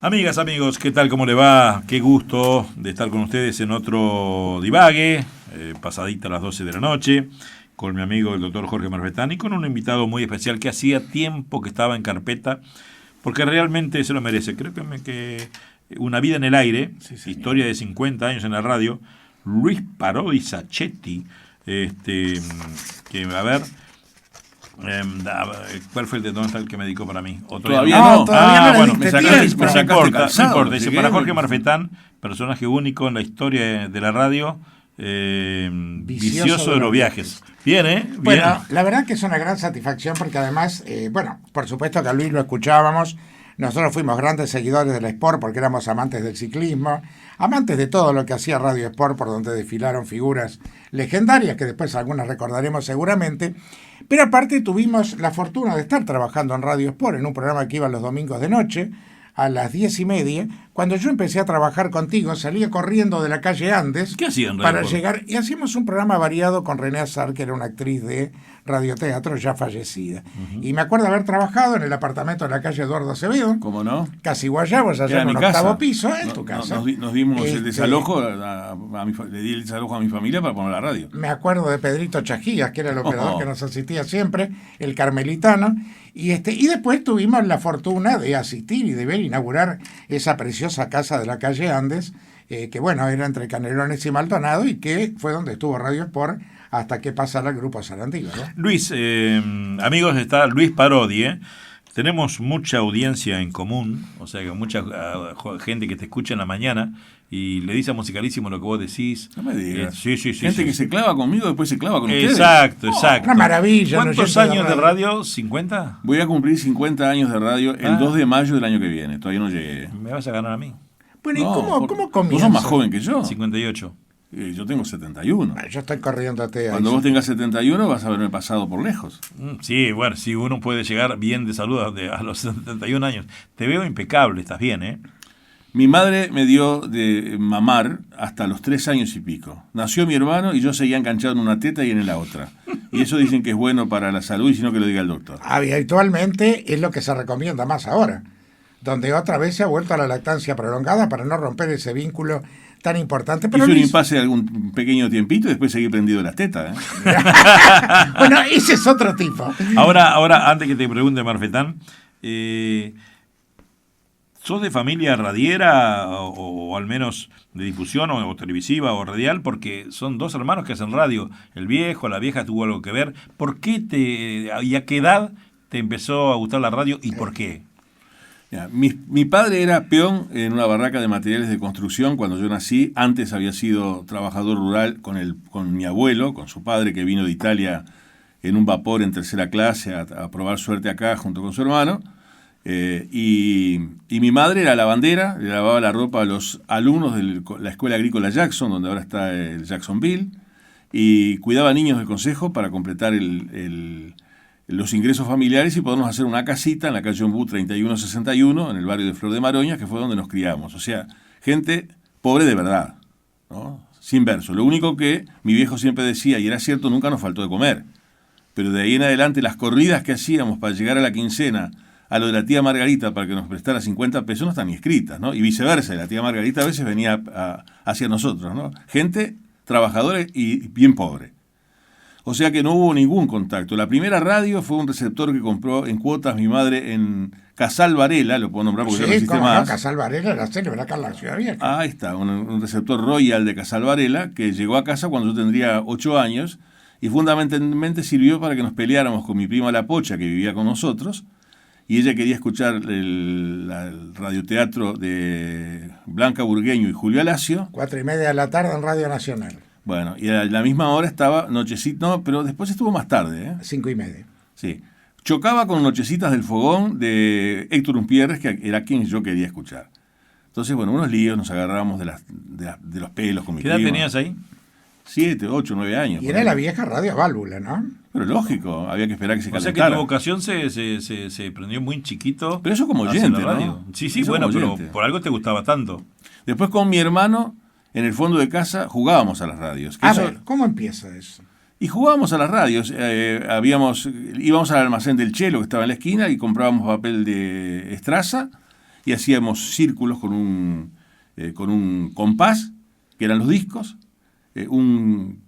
Amigas, amigos, ¿qué tal? ¿Cómo le va? Qué gusto de estar con ustedes en otro divague, pasadita a las 12 de la noche, con mi amigo el doctor Jorge Marfetán y con un invitado muy especial que hacía tiempo que estaba en carpeta, porque realmente se lo merece. Creo que Una vida en el aire, sí, historia de 50 años en la radio, Luis Parodi Sacchetti, que a ver... ¿cuál fue el de el que me dedicó para mí? Todavía no. Todavía no bueno, me importa. Dice, para Jorge Marfetán, personaje único en la historia de la radio, vicioso de los viajes. Bien, Bien. Bueno, la verdad que es una gran satisfacción porque además, por supuesto que a Luis lo escuchábamos. Nosotros fuimos grandes seguidores del Sport porque éramos amantes del ciclismo, amantes de todo lo que hacía Radio Sport, por donde desfilaron figuras legendarias, que después algunas recordaremos seguramente. Pero aparte tuvimos la fortuna de estar trabajando en Radio Sport, en un programa que iba los domingos de noche, a las 10:30. Cuando yo empecé a trabajar contigo, salía corriendo de la calle Andes. ¿Qué hacían para llegar? Y hacíamos un programa variado con René Azar, que era una actriz de radioteatro ya fallecida. Uh-huh. Y me acuerdo haber trabajado en el apartamento de la calle Eduardo Acevedo. ¿Cómo no? Casi Guayabos, allá en un octavo piso, en tu casa. Nos dimos el desalojo, le di el desalojo a mi familia para poner la radio. Me acuerdo de Pedrito Chajías, que era el operador que nos asistía siempre, el carmelitano. Y después tuvimos la fortuna de asistir y de ver inaugurar esa preciosa casa de la calle Andes, que era entre Canelones y Maldonado, y que fue donde estuvo Radio Sport hasta que pasara el Grupo Sarandí, ¿no? Luis, amigos, está Luis Parodi, Tenemos mucha audiencia en común, o sea que mucha gente que te escucha en la mañana y le dice a Musicalísimo lo que vos decís. No me digas. Sí. Gente que se clava conmigo, después se clava con ustedes. Exacto. Una maravilla. ¿Cuántos años de radio? ¿50? Voy a cumplir 50 años de radio el 2 de mayo del año que viene. Todavía no llegué. ¿Me vas a ganar a mí? Bueno, ¿y cómo comienza? Vos sos más joven que yo. 58. Yo tengo 71. Yo estoy corriéndote. Cuando vos tengas 71 vas a haberme pasado por lejos. Sí, bueno, si uno puede llegar bien de salud a los 71 años. Te veo impecable, estás bien, Mi madre me dio de mamar hasta los 3 años y pico. Nació mi hermano y yo seguía enganchado en una teta y en la otra. Y eso dicen que es bueno para la salud y si no que lo diga el doctor. Habitualmente es lo que se recomienda más ahora, donde otra vez se ha vuelto a la lactancia prolongada para no romper ese vínculo tan importante. Pero hice un impasse de algún pequeño tiempito y después seguí prendido las tetas. Bueno, ese es otro tipo. Ahora, antes que te pregunte, Marfetán, ¿sos de familia radiera o al menos de difusión o televisiva o radial? Porque son dos hermanos que hacen radio. El viejo, la vieja tuvo algo que ver. ¿Por qué y a qué edad te empezó a gustar la radio y por qué? Mi padre era peón en una barraca de materiales de construcción cuando yo nací. Antes había sido trabajador rural con mi abuelo, con su padre que vino de Italia en un vapor en tercera clase a probar suerte acá junto con su hermano. Y mi madre era lavandera, le lavaba la ropa a los alumnos de la Escuela Agrícola Jackson, donde ahora está el Jacksonville, y cuidaba niños del consejo para completar los ingresos familiares y podernos hacer una casita en la calle Ombú 3161, en el barrio de Flor de Maroña, que fue donde nos criamos. O sea, gente pobre de verdad, ¿no? Sin verso. Lo único que mi viejo siempre decía, y era cierto, nunca nos faltó de comer. Pero de ahí en adelante, las corridas que hacíamos para llegar a la quincena, a lo de la tía Margarita para que nos prestara 50 pesos, no están ni escritas, ¿no? Y viceversa, la tía Margarita a veces venía hacia nosotros, ¿no? Gente trabajadora y bien pobre. O sea que no hubo ningún contacto. La primera radio fue un receptor que compró en cuotas mi madre en Casal Varela, lo puedo nombrar porque ya no existe más. Casal Varela era célebre acá en la Ciudad Vieja. Ahí está, un receptor Royal de Casal Varela que llegó a casa cuando yo tendría 8 años y fundamentalmente sirvió para que nos peleáramos con mi prima La Pocha, que vivía con nosotros, y ella quería escuchar el radioteatro de Blanca Burgueño y Julio Alacio. 4:30 de la tarde en Radio Nacional. Bueno, y a la misma hora estaba Nochecita, no, pero después estuvo más tarde. 5:30. Sí. Chocaba con Nochecitas del Fogón de Héctor Umpierres, que era quien yo quería escuchar. Entonces, bueno, unos líos, nos agarrábamos de los pelos con mi prima. ¿Qué edad tenías ahí? 7, 8, 9 años. Y era la vieja radio a válvula, ¿no? Pero lógico, había que esperar que se calentara. O sea que tu vocación se prendió muy chiquito. Pero eso como oyente, ¿no? Sí, eso bueno, pero por algo te gustaba tanto. Después con mi hermano, en el fondo de casa, jugábamos a las radios. ¿Cómo empieza eso? Y jugábamos a las radios. Íbamos al almacén del Chelo, que estaba en la esquina, y comprábamos papel de estraza, y hacíamos círculos con un compás, que eran los discos, un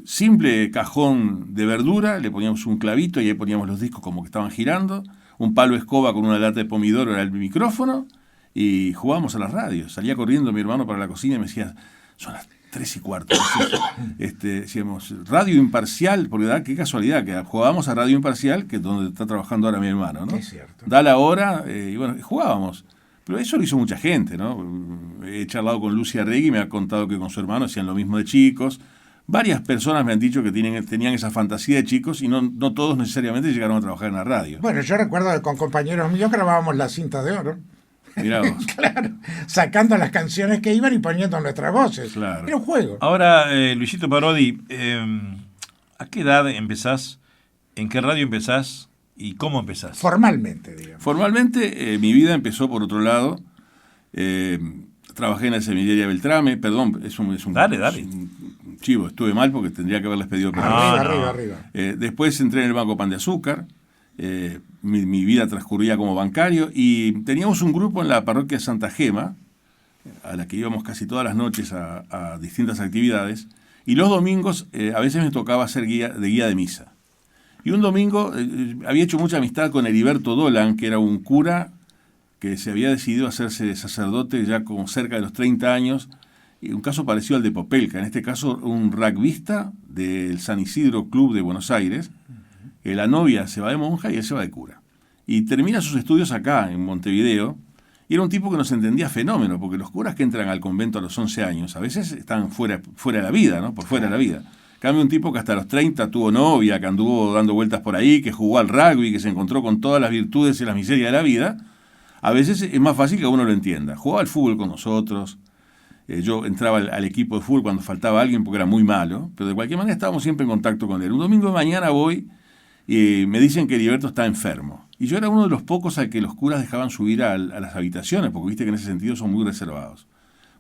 simple cajón de verdura, le poníamos un clavito y ahí poníamos los discos como que estaban girando, un palo de escoba con una lata de pomidoro era el micrófono, y jugábamos a la radio. Salía corriendo mi hermano para la cocina y me decía, son las 3:15. Decíamos, radio imparcial, porque qué casualidad, que jugábamos a radio imparcial, que es donde está trabajando ahora mi hermano, ¿no? Es cierto. Da la hora, y bueno, jugábamos. Pero eso lo hizo mucha gente, ¿no? He charlado con Lucia Regui y me ha contado que con su hermano hacían lo mismo de chicos. Varias personas me han dicho que tenían esa fantasía de chicos y no todos necesariamente llegaron a trabajar en la radio. Bueno, yo recuerdo que con compañeros míos grabábamos La Cinta de Oro. Mirá vos. Claro, sacando las canciones que iban y poniendo nuestras voces. Claro. Era un juego. Ahora, Luisito Parodi, ¿a qué edad empezás? ¿En qué radio empezás? ¿Y cómo empezás? Formalmente, digamos. Formalmente, mi vida empezó por otro lado. Trabajé en la seminería Beltrame, perdón, es un Dale. un chivo, estuve mal porque tendría que haberles pedido perdón. Arriba. Después entré en el Banco Pan de Azúcar. Mi vida transcurría como bancario y teníamos un grupo en la parroquia Santa Gema, a la que íbamos casi todas las noches a distintas actividades, y los domingos a veces me tocaba ser guía de misa. Y un domingo había hecho mucha amistad con Heriberto Dolan, que era un cura que se había decidido a hacerse sacerdote ya como cerca de los 30 años, y un caso parecido al de Popelka, en este caso un rugbyista del San Isidro Club de Buenos Aires. La novia se va de monja y él se va de cura. Y termina sus estudios acá, en Montevideo, y era un tipo que nos entendía fenómeno, porque los curas que entran al convento a los 11 años, a veces están fuera de la vida, ¿no? Por fuera de la vida. Cambia un tipo que hasta los 30 tuvo novia, que anduvo dando vueltas por ahí, que jugó al rugby, que se encontró con todas las virtudes y las miserias de la vida. A veces es más fácil que uno lo entienda. Jugaba al fútbol con nosotros. Yo entraba al equipo de fútbol cuando faltaba alguien porque era muy malo, pero de cualquier manera estábamos siempre en contacto con él. Un domingo de mañana voy y me dicen que Heriberto está enfermo. Y yo era uno de los pocos al que los curas dejaban subir a las habitaciones, porque viste que en ese sentido son muy reservados.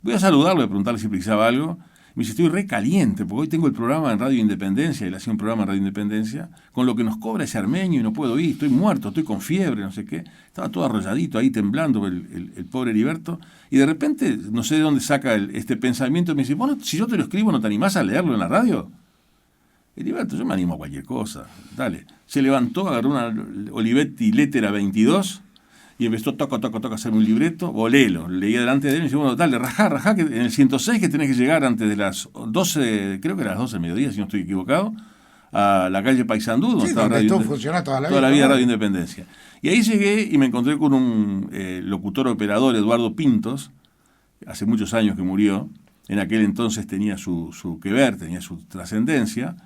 Voy a saludarlo y a preguntarle si precisaba algo. Me dice, estoy re caliente, porque hoy tengo el programa en Radio Independencia, él hacía un programa en Radio Independencia, con lo que nos cobra ese armenio y no puedo ir, estoy muerto, estoy con fiebre, no sé qué. Estaba todo arrolladito ahí, temblando el pobre Heriberto. Y de repente, no sé de dónde saca este pensamiento, me dice, bueno, si yo te lo escribo, ¿no te animás a leerlo en la radio? Heriberto, yo me animo a cualquier cosa, dale. Se levantó, agarró una Olivetti Lettera 22 y empezó toca a hacerme un libreto, volelo, leía delante de él y me dice, bueno, dale, rajá, que en el 106 que tenés que llegar antes de las 12, creo que era las 12 del mediodía, si no estoy equivocado, a la calle Paysandú, donde estaba donde funciona toda la vida. Toda la vida Radio Independencia. Y ahí llegué y me encontré con un locutor operador, Eduardo Pintos, hace muchos años que murió, en aquel entonces tenía su que ver, tenía su trascendencia.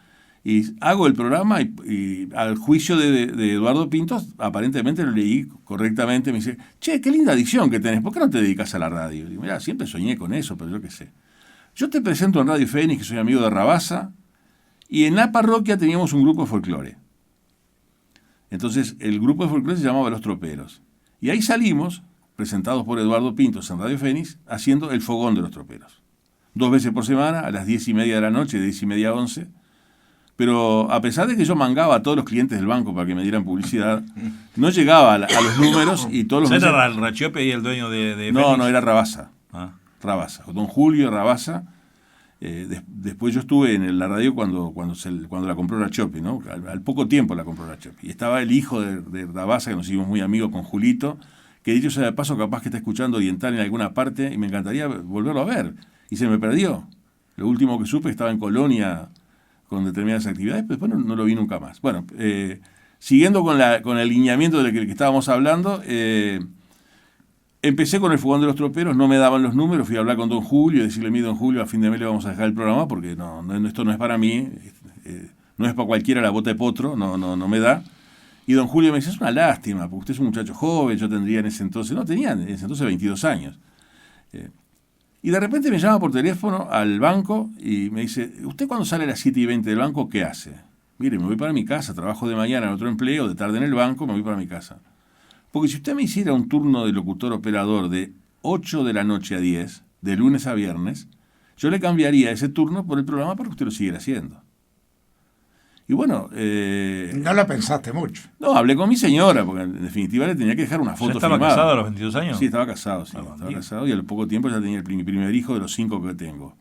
Y hago el programa y al juicio de Eduardo Pintos, aparentemente lo leí correctamente, me dice, che, qué linda adicción que tenés, ¿por qué no te dedicas a la radio? Y digo, mirá, siempre soñé con eso, pero yo qué sé. Yo te presento en Radio Fénix, que soy amigo de Rabasa, y en la parroquia teníamos un grupo de folclore. Entonces, el grupo de folclore se llamaba Los Troperos. Y ahí salimos, presentados por Eduardo Pintos en Radio Fénix, haciendo el fogón de los troperos. 2 veces por semana, a las 10:30 de la noche, de 10:30 a 11. Pero a pesar de que yo mangaba a todos los clientes del banco para que me dieran publicidad, no llegaba a los números y todos los meses... ¿Era el Rachiope y el dueño de No, Fénix? no, era Rabasa. Ah. Rabasa. Don Julio Rabasa. Después yo estuve en la radio cuando la compró Rachiope, ¿no? Al poco tiempo la compró Rachiope. Y estaba el hijo de Rabasa, que nos hicimos muy amigos con Julito, que dicho sea de paso, capaz que está escuchando Oriental en alguna parte y me encantaría volverlo a ver. Y se me perdió. Lo último que supe estaba en Colonia con determinadas actividades, pero después no lo vi nunca más. Bueno, siguiendo con el lineamiento del que estábamos hablando, empecé con el fogón de los troperos, no me daban los números, fui a hablar con don Julio, decirle, mire don Julio, a fin de mes le vamos a dejar el programa porque esto no es para mí, no es para cualquiera la bota de potro, no me da. Y don Julio me dice, es una lástima, porque usted es un muchacho joven, yo tendría en ese entonces 22 años. Y de repente me llama por teléfono al banco y me dice, ¿usted cuando sale a las 7:20 del banco, qué hace? Mire, me voy para mi casa, trabajo de mañana en otro empleo, de tarde en el banco, me voy para mi casa. Porque si usted me hiciera un turno de locutor operador de 8 de la noche a 10, de lunes a viernes, yo le cambiaría ese turno por el programa para que usted lo siguiera haciendo. Y bueno... no lo pensaste mucho. No, hablé con mi señora, porque en definitiva le tenía que dejar una foto ¿Ya estaba filmada. casado a los 22 años? Sí, estaba casado, sí. Estaba casado y al poco tiempo ya tenía mi primer hijo de los 5 que tengo.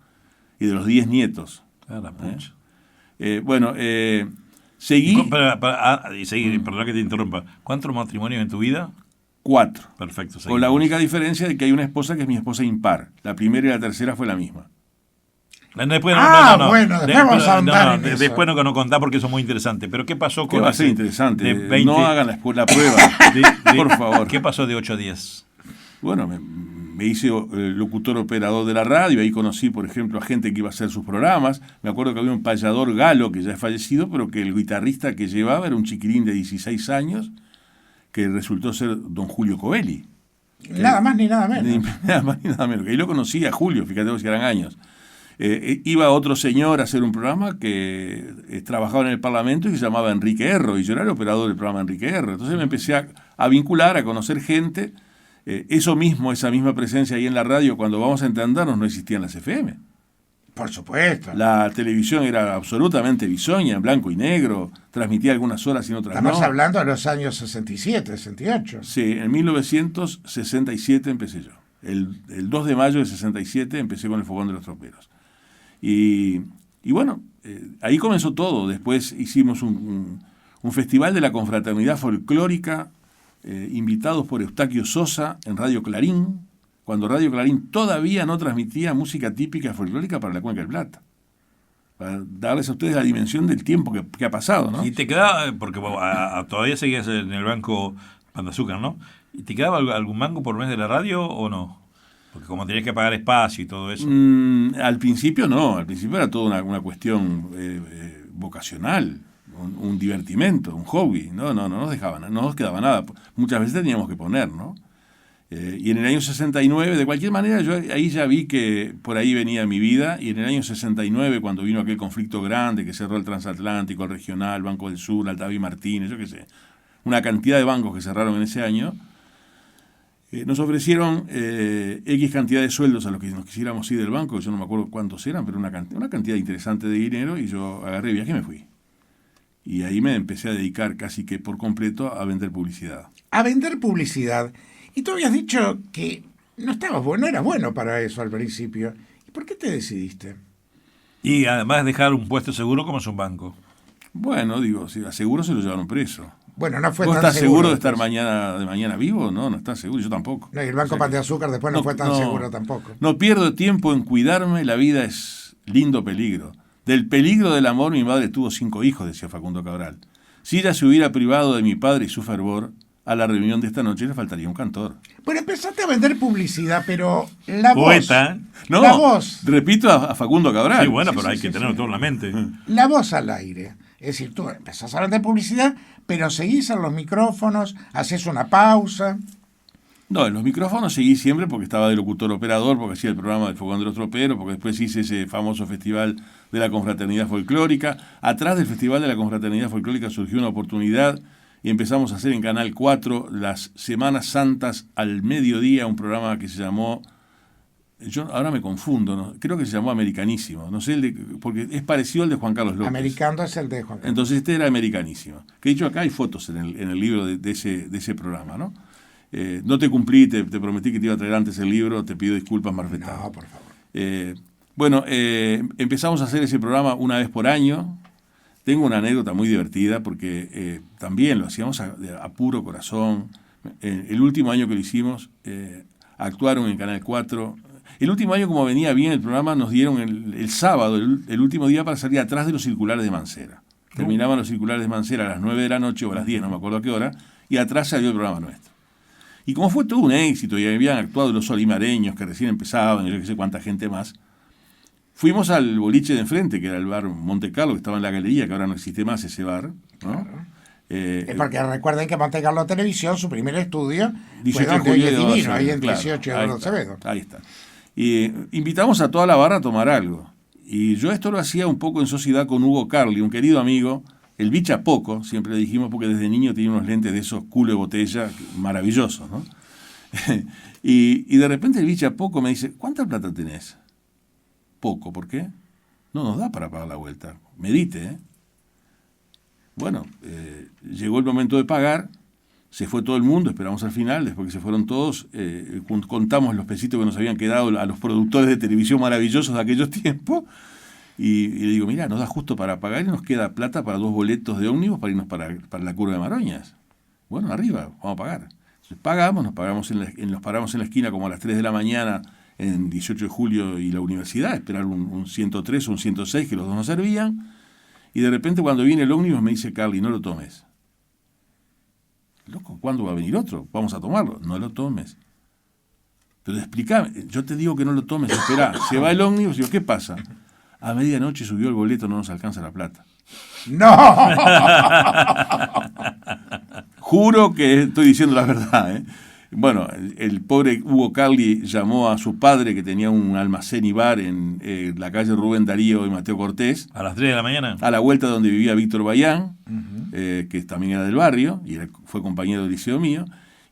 Y de los 10 nietos. Ah, la pucha. Seguí... Perdón que te interrumpa. ¿Cuántos matrimonios en tu vida? 4. Perfecto. Con la única diferencia de que hay una esposa que es mi esposa impar. La primera y la tercera fue la misma. Después, bueno, después vamos a ahondar en eso. Después no contá porque eso es muy interesante. Pero ¿qué pasó con... Que va a ser interesante. De 20, no hagan la prueba, por favor. ¿Qué pasó de 8 a 10? Bueno, me hice locutor operador de la radio. Ahí conocí, por ejemplo, a gente que iba a hacer sus programas. Me acuerdo que había un payador galo que ya es fallecido, pero que el guitarrista que llevaba era un chiquilín de 16 años que resultó ser don Julio Covelli. Nada más ni nada menos. Nada más ni nada menos. Que ahí lo conocí a Julio, fíjate vos que eran años. Iba otro señor a hacer un programa que trabajaba en el Parlamento y se llamaba Enrique Erro, y yo era el operador del programa Enrique Erro. Entonces me empecé a vincular, a conocer gente. Esa misma presencia ahí en la radio, cuando vamos a entendernos, no existían las FM. Por supuesto. La televisión era absolutamente bisoña, en blanco y negro, transmitía algunas horas y otras Estamos no. hablando de los años 67, 68. Sí, en 1967 empecé yo. El 2 de mayo de 67 empecé con el Fogón de los Troperos. Y bueno, ahí comenzó todo. Después hicimos un festival de la confraternidad folclórica, invitados por Eustaquio Sosa en Radio Clarín, cuando Radio Clarín todavía no transmitía música típica folclórica para la Cuenca del Plata. Para darles a ustedes la dimensión del tiempo que ha pasado, ¿no? Y te quedaba, porque todavía seguías en el banco Pan de Azúcar, ¿no? ¿Y te quedaba algún mango por mes de la radio o no? Porque como tenías que pagar espacio y todo eso. Al principio no, al principio era toda una cuestión vocacional, un divertimento, un hobby. No nos dejaban, no nos quedaba nada. Muchas veces teníamos que poner, ¿no? Y en el año 69, de cualquier manera, yo ahí ya vi que por ahí venía mi vida, y en el año 69, cuando vino aquel conflicto grande que cerró el transatlántico, el regional, Banco del Sur, Altaví Martínez, yo qué sé, una cantidad de bancos que cerraron en ese año, nos ofrecieron X cantidad de sueldos a los que nos quisiéramos ir del banco, yo no me acuerdo cuántos eran, pero una cantidad interesante de dinero, y yo agarré viaje y me fui. Y ahí me empecé a dedicar casi que por completo a vender publicidad. A vender publicidad. Y tú habías dicho que no eras bueno para eso al principio. ¿Y por qué te decidiste? Y además dejar un puesto seguro como es un banco. Bueno, digo, si a seguro se lo llevaron preso. Bueno, no fue ¿Vos tan estás seguro de entonces. estar de mañana vivo? No estás seguro, yo tampoco. No, y el Banco Pan de Azúcar después no fue tan seguro tampoco. No pierdo tiempo en cuidarme, la vida es lindo peligro. Del peligro del amor mi madre tuvo 5 hijos, decía Facundo Cabral. Si ella se hubiera privado de mi padre y su fervor, a la reunión de esta noche le faltaría un cantor. Bueno, empezaste a vender publicidad, pero la Poeta. voz... No, la voz... repito a Facundo Cabral. Sí, bueno, pero hay que tenerlo todo en la mente. La voz al aire. Es decir, tú empezás a vender publicidad, pero seguís en los micrófonos, haces una pausa... No, en los micrófonos seguí siempre porque estaba de locutor operador, porque hacía el programa del Fogón de los Troperos, porque después hice ese famoso festival de la confraternidad folclórica. Atrás del festival de la confraternidad folclórica surgió una oportunidad y empezamos a hacer en Canal 4 las Semanas Santas al mediodía, un programa que se llamó, yo ahora me confundo, ¿no? Creo que se llamó Americanísimo, no sé, porque es parecido al de Juan Carlos López. Americano es el de Juan Carlos. Entonces este era Americanísimo. Que dicho acá hay fotos en el libro de ese programa, ¿no? No te cumplí, te prometí que te iba a traer antes el libro, te pido disculpas, Marfetano. No, por favor. Empezamos a hacer ese programa una vez por año. Tengo una anécdota muy divertida porque también lo hacíamos a puro corazón. El último año que lo hicimos, actuaron en Canal 4. El último año, como venía bien el programa, nos dieron el sábado, el último día, para salir atrás de los circulares de Mancera. Terminaban los circulares de Mancera a las 9 de la noche o a las 10, no me acuerdo a qué hora, y atrás salió el programa nuestro. Y como fue todo un éxito y habían actuado los solimareños que recién empezaban, y yo qué sé cuánta gente más, fuimos al boliche de enfrente, que era el bar Monte Carlo, que estaba en la galería, que ahora no existe más ese bar, ¿no? Claro. Porque recuerden que Monte Carlo Televisión, su primer estudio, fue 18 donde hoy es de Divino, ahí en claro, 18 de ahí Oro está, Acevedo. ahí está. Y invitamos a toda la barra a tomar algo. Y yo esto lo hacía un poco en sociedad con Hugo Carli, un querido amigo, el bichapoco, siempre le dijimos, porque desde niño tenía unos lentes de esos culo de botella maravillosos, ¿no? y de repente el bichapoco me dice, ¿cuánta plata tenés? Poco, ¿por qué? No nos da para pagar la vuelta. Medite, ¿eh? Bueno, llegó el momento de pagar, se fue todo el mundo, esperamos al final, después que se fueron todos, contamos los pesitos que nos habían quedado a los productores de televisión maravillosos de aquellos tiempos, y le digo, mira, nos da justo para pagar y nos queda plata para 2 boletos de ómnibus para irnos para la curva de Maroñas. Bueno, arriba, vamos a pagar. Entonces pagamos, nos paramos en la esquina como a las 3 de la mañana en 18 de julio y la universidad, esperar un 103 o un 106 que los dos nos servían, y de repente cuando viene el ómnibus me dice, Carly, no lo tomes. Loco, ¿cuándo va a venir otro? Vamos a tomarlo. No lo tomes. Pero explícame, yo te digo que no lo tomes, espera, se va el ómnibus, digo, ¿qué pasa? A medianoche subió el boleto, no nos alcanza la plata. ¡No! Juro que estoy diciendo la verdad, ¿eh? Bueno, el pobre Hugo Carli llamó a su padre, que tenía un almacén y bar en la calle Rubén Darío y Mateo Cortés. ¿A las 3 de la mañana? A la vuelta donde vivía Víctor Bayán, que también era del barrio, y fue compañero del liceo mío.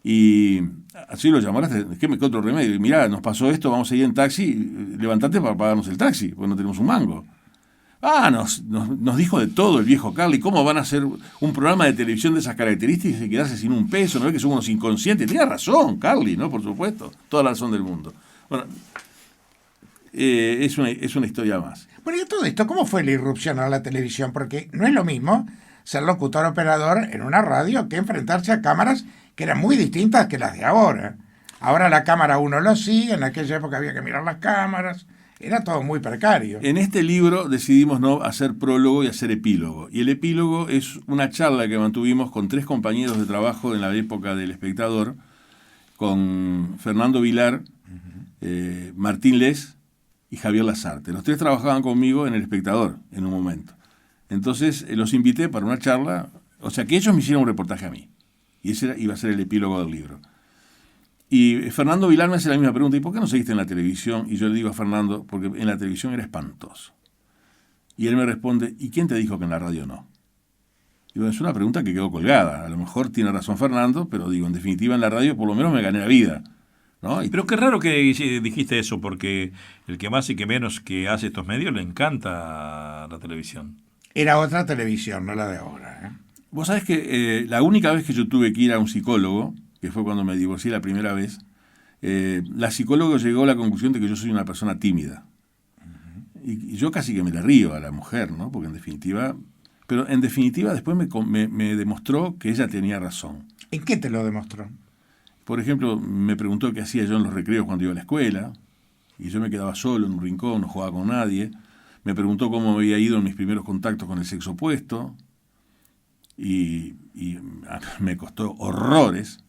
Y así lo llamó, ¿qué otro remedio? Y mirá, nos pasó esto, vamos a ir en taxi, levantate para pagarnos el taxi, porque no tenemos un mango. Nos dijo de todo el viejo Carli, ¿cómo van a hacer un programa de televisión de esas características y quedarse sin un peso? ¿No es que son unos inconscientes? Tenía razón, Carli, ¿no? Por supuesto, toda la razón del mundo. Bueno, es una historia más. Bueno, y todo esto, ¿cómo fue la irrupción a la televisión? Porque no es lo mismo ser locutor operador en una radio que enfrentarse a cámaras que eran muy distintas que las de ahora. Ahora la cámara uno lo sigue, en aquella época había que mirar las cámaras. Era todo muy precario. En este libro decidimos no hacer prólogo y hacer epílogo. Y el epílogo es una charla que mantuvimos con 3 compañeros de trabajo en la época del Espectador, con Fernando Vilar, Martín Les y Javier Lazarte. Los 3 trabajaban conmigo en el Espectador en un momento. Entonces los invité para una charla, o sea que ellos me hicieron un reportaje a mí. Y ese iba a ser el epílogo del libro. Y Fernando Vilar me hace la misma pregunta, ¿y por qué no seguiste en la televisión? Y yo le digo a Fernando, porque en la televisión era espantoso. Y él me responde, ¿y quién te dijo que en la radio no? Y bueno, es una pregunta que quedó colgada. A lo mejor tiene razón Fernando, pero digo, en definitiva en la radio por lo menos me gané la vida, ¿no? Pero qué raro que dijiste eso, porque el que más y que menos que hace estos medios le encanta la televisión. Era otra televisión, no la de ahora, ¿eh? Vos sabés que la única vez que yo tuve que ir a un psicólogo, que fue cuando me divorcié la primera vez, la psicóloga llegó a la conclusión de que yo soy una persona tímida. Y yo casi que me la río a la mujer, ¿no? Porque en definitiva... Pero en definitiva después me demostró que ella tenía razón. ¿En qué te lo demostró? Por ejemplo, me preguntó qué hacía yo en los recreos cuando iba a la escuela, y yo me quedaba solo en un rincón, no jugaba con nadie. Me preguntó cómo me había ido en mis primeros contactos con el sexo opuesto, y me costó horrores.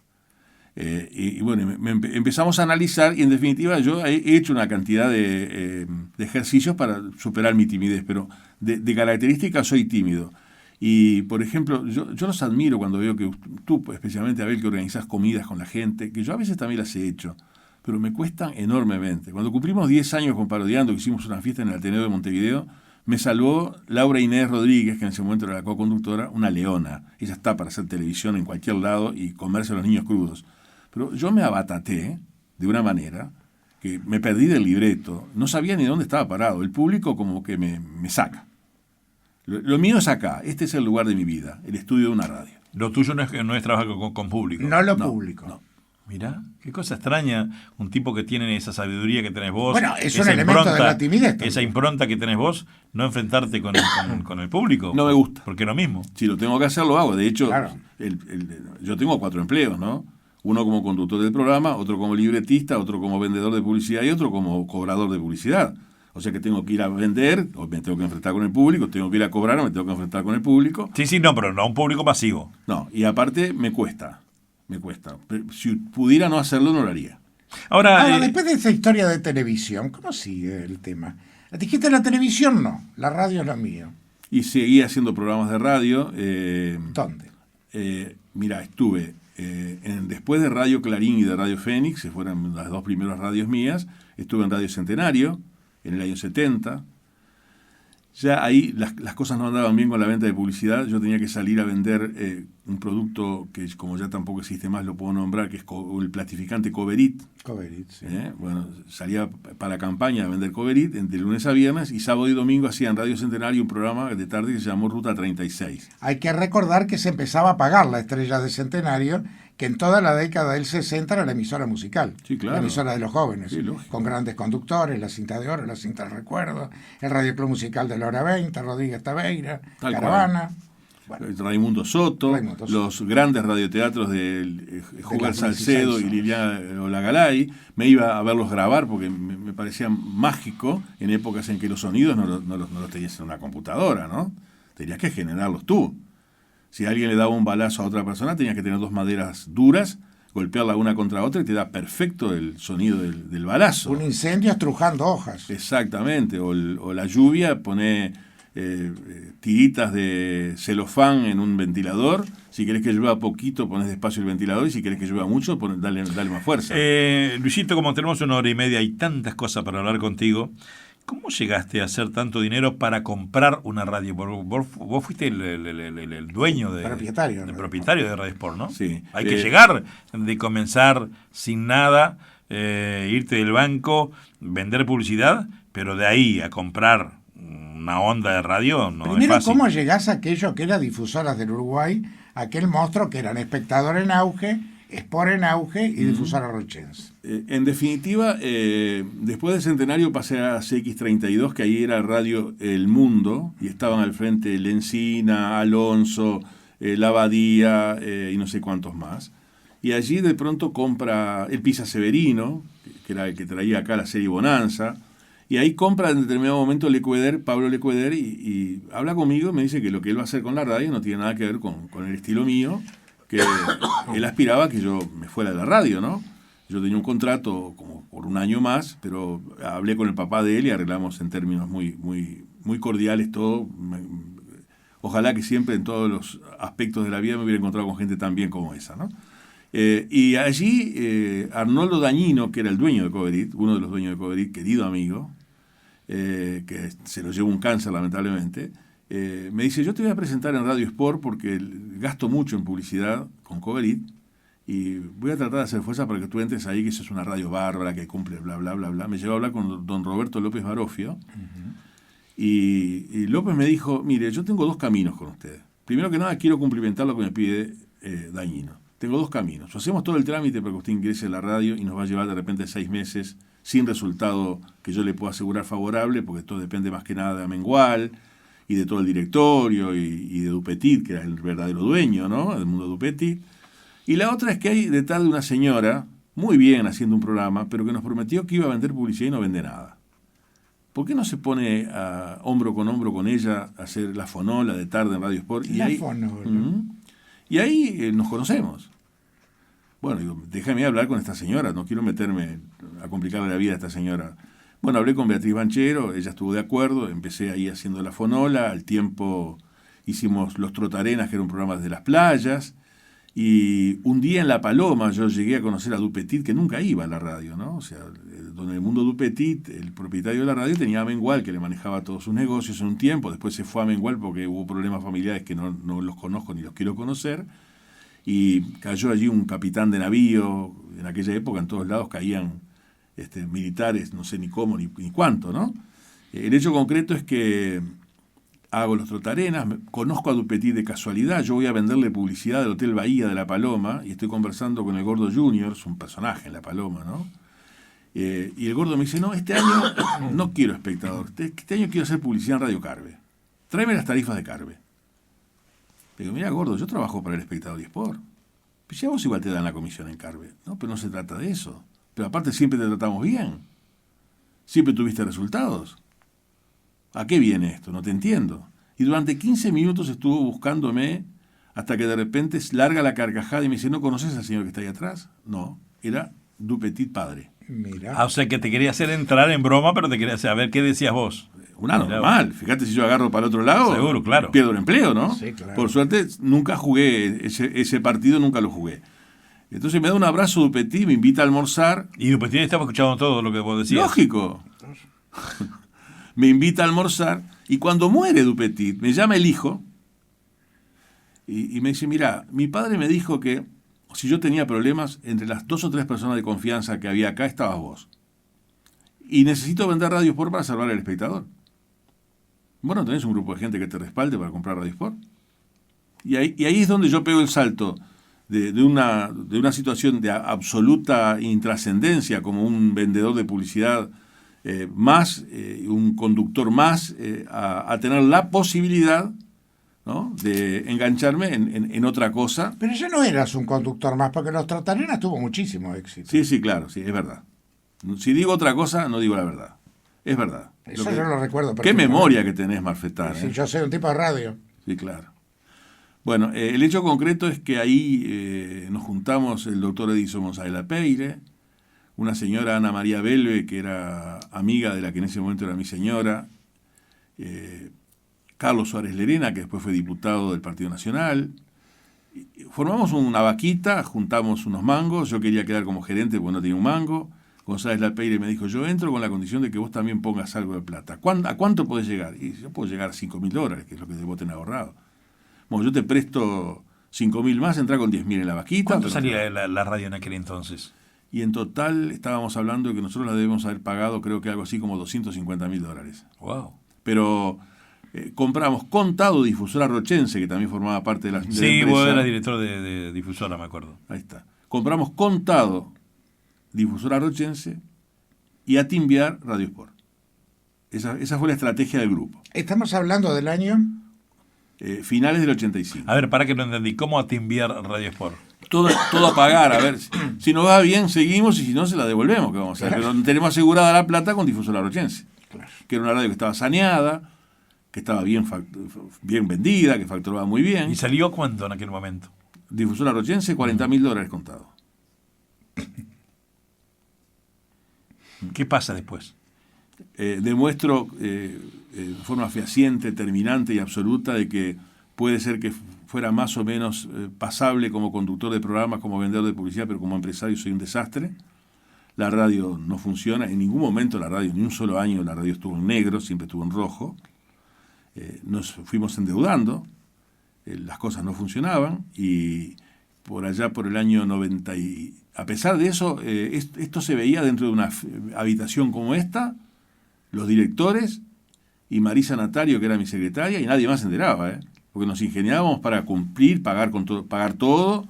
Y bueno, empezamos a analizar y en definitiva yo he hecho una cantidad de ejercicios para superar mi timidez, pero de características soy tímido. Y por ejemplo, yo los admiro cuando veo que tú, especialmente Abel, que organizás comidas con la gente, que yo a veces también las he hecho, pero me cuestan enormemente. Cuando cumplimos 10 años con Parodiando, que hicimos una fiesta en el Ateneo de Montevideo, me salvó Laura Inés Rodríguez, que en ese momento era la co-conductora, una leona. Ella está para hacer televisión en cualquier lado y comerse a los niños crudos. Pero yo me abataté de una manera que me perdí del libreto, no sabía ni dónde estaba parado. El público como que me saca. Lo mío es acá, este es el lugar de mi vida, el estudio de una radio. Lo tuyo no es trabajar con público. No lo público. No. Mirá, qué cosa extraña, un tipo que tiene esa sabiduría que tenés vos. Bueno, es un elemento de la timidez. Esa impronta que tenés vos, no enfrentarte con el público. No me gusta. Porque es lo mismo. Si lo tengo que hacer, lo hago. De hecho, claro. Yo tengo 4 empleos, ¿no? Uno como conductor del programa, otro como libretista, otro como vendedor de publicidad y otro como cobrador de publicidad. O sea que tengo que ir a vender, o me tengo que enfrentar con el público, tengo que ir a cobrar, o me tengo que enfrentar con el público. Sí, no, pero no un público masivo. No, y aparte me cuesta. Si pudiera no hacerlo, no lo haría. Ahora, después de esa historia de televisión, ¿cómo sigue el tema? Dijiste la televisión no, la radio es lo mío. Y seguí haciendo programas de radio. ¿Dónde? Mira, estuve después de Radio Clarín y de Radio Fénix, que fueron las 2 primeras radios mías, estuve en Radio Centenario en el año 70. Ya ahí las cosas no andaban bien con la venta de publicidad. Yo tenía que salir a vender un producto que, como ya tampoco existe más, lo puedo nombrar, que es el plastificante Coverit. Coverit, sí. Bueno, salía para campaña a vender Coverit de lunes a viernes, y sábado y domingo hacía en Radio Centenario un programa de tarde que se llamó Ruta 36. Hay que recordar que se empezaba a pagar la estrella de Centenario, que en toda la década del 60 era la emisora musical, Sí, claro. la emisora de los jóvenes, Sí, lógico. con grandes conductores, la cinta de oro, la cinta del recuerdo, el Radio Club Musical de la hora 20, Rodríguez Tabeira, Tal Caravana. Bueno, Raimundo Soto, Raimundo Soto. los grandes radioteatros de Jugar Salcedo y 16 Liliana Olagalay. Me iba a verlos grabar porque me parecía mágico en épocas en que los sonidos no los tenías en una computadora, ¿no? Tenías que generarlos tú. Si alguien le daba un balazo a otra persona, tenías que tener dos maderas duras, golpearla una contra otra y te da perfecto el sonido del balazo. un incendio estrujando hojas. Exactamente, o la lluvia, pone tiritas de celofán en un ventilador. Si querés que llueva poquito, pones despacio el ventilador, y si querés que llueva mucho, dale más fuerza. Luisito, como tenemos 1 hora y media y tantas cosas para hablar contigo, ¿cómo llegaste a hacer tanto dinero para comprar una radio? Vos fuiste el dueño Propietario, el ¿no? propietario de Radio Sport, ¿no? Sí. Hay que llegar de comenzar sin nada, irte del banco, vender publicidad, pero de ahí a comprar una onda de radio no Primero, es fácil. ¿cómo llegás a aquello que era Difusoras del Uruguay, aquel monstruo que eran Espectador en auge, Sport en auge y Difusora Rochense? En definitiva, después del Centenario pasé a CX32, que ahí era Radio El Mundo, y estaban al frente Lencina, Alonso, Lavadía y no sé cuántos más. Y allí de pronto compra el Pisa Severino, que era el que traía acá la serie Bonanza, y ahí compra en determinado momento Pablo Lecueder, y habla conmigo y me dice que lo que él va a hacer con la radio no tiene nada que ver con el estilo mío, que él aspiraba a que yo me fuera de la radio, ¿no? Yo tenía un contrato como por un año más, pero hablé con el papá de él y arreglamos en términos muy, muy, muy cordiales todo. Ojalá que siempre en todos los aspectos de la vida me hubiera encontrado con gente tan bien como esa, ¿no? Y allí Arnoldo Dañino, que era el dueño de Coverit, uno de los dueños de Coverit, querido amigo, que se lo llevó un cáncer lamentablemente, me dice: yo te voy a presentar en Radio Sport porque gasto mucho en publicidad con Coverit y voy a tratar de hacer fuerza para que tú entres ahí, que eso es una radio bárbara, que cumple bla, bla, bla, bla. Me llevó a hablar con don Roberto López Barofio. Y López me dijo: mire, yo tengo dos caminos con ustedes. Primero que nada, quiero cumplimentar lo que me pide Dañino. Tengo dos caminos. O hacemos todo el trámite para que usted ingrese a la radio y nos va a llevar de repente 6 meses sin resultado que yo le pueda asegurar favorable, porque todo depende más que nada de Amengual y de todo el directorio y de Dupetit, que era el verdadero dueño, ¿no?, del mundo Dupetit. Y la otra es que hay detrás de una señora, muy bien haciendo un programa, pero que nos prometió que iba a vender publicidad y no vende nada. ¿Por qué no se pone hombro con ella a hacer la fonola de tarde en Radio Sport? Fonola. Y ahí nos conocemos. Bueno, digo, déjame hablar con esta señora, no quiero meterme a complicarle la vida a esta señora. Bueno, hablé con Beatriz Banchero, ella estuvo de acuerdo, empecé ahí haciendo la fonola, al tiempo hicimos Los Trotarenas, que era un programa de las playas, y un día en La Paloma yo llegué a conocer a Dupetit, que nunca iba a la radio, ¿no? O sea, donde el mundo Dupetit, el propietario de la radio, tenía a Amengual, que le manejaba todos sus negocios en un tiempo, después se fue a Amengual porque hubo problemas familiares que no los conozco ni los quiero conocer, y cayó allí un capitán de navío. En aquella época en todos lados caían militares, no sé ni cómo ni cuánto, ¿no? El hecho concreto es que hago Los Trotarenas, conozco a Dupetit de casualidad, yo voy a venderle publicidad del Hotel Bahía de La Paloma y estoy conversando con el Gordo Junior, es un personaje en La Paloma, ¿no? Y el Gordo me dice: no, este año no quiero espectador, este año quiero hacer publicidad en Radio Carve, tráeme las tarifas de Carve. Le digo: mira, Gordo, yo trabajo para el Espectador y Sport, pues ya vos igual te dan la comisión en Carve. No, pero no se trata de eso, pero aparte siempre te tratamos bien, siempre tuviste resultados. ¿A qué viene esto? No te entiendo. Y durante 15 minutos estuvo buscándome hasta que de repente larga la carcajada y me dice: ¿no conoces al señor que está ahí atrás? No, era Dupetit padre. Mira. O sea, que te quería hacer entrar en broma, pero te quería hacer a ver qué decías vos. Una normal. Fíjate, si yo agarro para el otro lado, seguro, claro, pierdo el empleo, ¿no? Sí, claro. Por suerte nunca jugué ese partido, nunca lo jugué. Entonces me da un abrazo Dupetit, me invita a almorzar. Y Dupetit estaba escuchando todo lo que vos decías. Lógico. Me invita a almorzar Y cuando muere Dupetit, me llama el hijo y me dice, mira, mi padre me dijo que si yo tenía problemas, entre las 2 o 3 personas de confianza que había acá estabas vos. Y necesito vender Radio Sport para salvar al espectador. Bueno, tenés un grupo de gente que te respalde para comprar Radio Sport. Y ahí es donde yo pego el salto de una situación de absoluta intrascendencia como un vendedor de publicidad más, un conductor más, a tener la posibilidad, ¿no?, de engancharme en otra cosa. Pero ya no eras un conductor más, porque Los Trotaneras tuvo muchísimo éxito. Sí, claro, sí, es verdad. Si digo otra cosa, no digo la verdad. Es verdad. Eso yo lo recuerdo Qué memoria que tenés, Marfetán. Sí, yo soy un tipo de radio. Sí, claro. Bueno, el hecho concreto es que ahí nos juntamos el doctor Edison González Lapeire, una señora Ana María Belve, que era amiga de la que en ese momento era mi señora, Carlos Suárez Lerena, que después fue diputado del Partido Nacional. Formamos una vaquita, juntamos unos mangos, yo quería quedar como gerente porque no tenía un mango. González Lapeire me dijo, yo entro con la condición de que vos también pongas algo de plata. ¿A cuánto podés llegar? Y yo puedo llegar a $5.000, que es lo que vos tenés ahorrado. Bueno, yo te presto 5.000 más, entra con 10.000 en la vaquita. ¿Cuánto salía la radio en aquel entonces? Y en total estábamos hablando de que nosotros la debemos haber pagado, creo que algo así como $250.000. Wow. Pero compramos contado Difusora Rochense, que también formaba parte de la empresa. Sí, vos eras director de Difusora, me acuerdo. Ahí está. Compramos contado Difusora Rochense y a timbiar Radio Sport. Esa fue la estrategia del grupo. Estamos hablando del año... finales del 85. A ver, para que no entendí, ¿cómo atimbiar Radio Sport? Todo a pagar, a ver, si nos va bien seguimos y si no se la devolvemos, que vamos a hacer. Pero tenemos asegurada la plata con Difusora Rochense, que era una radio que estaba saneada, que estaba bien vendida, que facturaba muy bien. ¿Y salió cuánto en aquel momento? Difusora Rochense, $40.000 contados. ¿Qué pasa después? Demuestro de forma fehaciente, terminante y absoluta de que puede ser que fuera más o menos pasable como conductor de programas, como vendedor de publicidad, pero como empresario soy un desastre. La radio no funciona, en ningún momento la radio, ni un solo año la radio estuvo en negro, siempre estuvo en rojo. Nos fuimos endeudando, las cosas no funcionaban y por allá por el año 90 y a pesar de eso, esto se veía dentro de una habitación como esta, los directores y Marisa Natario, que era mi secretaria, y nadie más se enteraba, porque nos ingeniábamos para cumplir, pagar todo,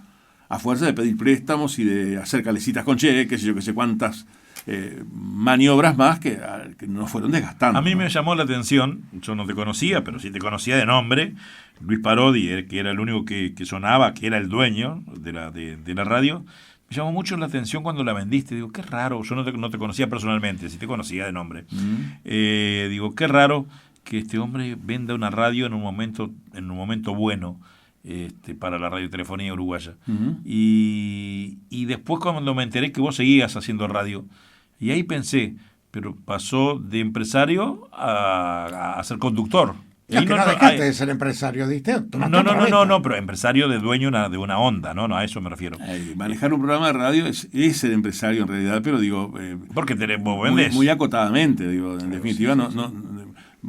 a fuerza de pedir préstamos y de hacer calecitas con cheques y yo que sé cuántas maniobras más que nos fueron desgastando. A mí me llamó la atención, yo no te conocía, pero sí te conocía de nombre, Luis Parodi, que era el único que sonaba, que era el dueño de la radio. Me llamó mucho la atención cuando la vendiste. Digo, qué raro, yo no te conocía personalmente, sí te conocía de nombre. Digo, qué raro que este hombre venda una radio en un momento bueno para la radiotelefonía uruguaya. Y después cuando me enteré que vos seguías haciendo radio, y ahí pensé, pero pasó de empresario a ser conductor. No, que no dejaste de ser empresario, ¿diste? No, pero empresario de dueño de una onda, no, a eso me refiero. Manejar un programa de radio es ser empresario en realidad, pero digo... porque vos vendés. Muy acotadamente, digo, en definitiva,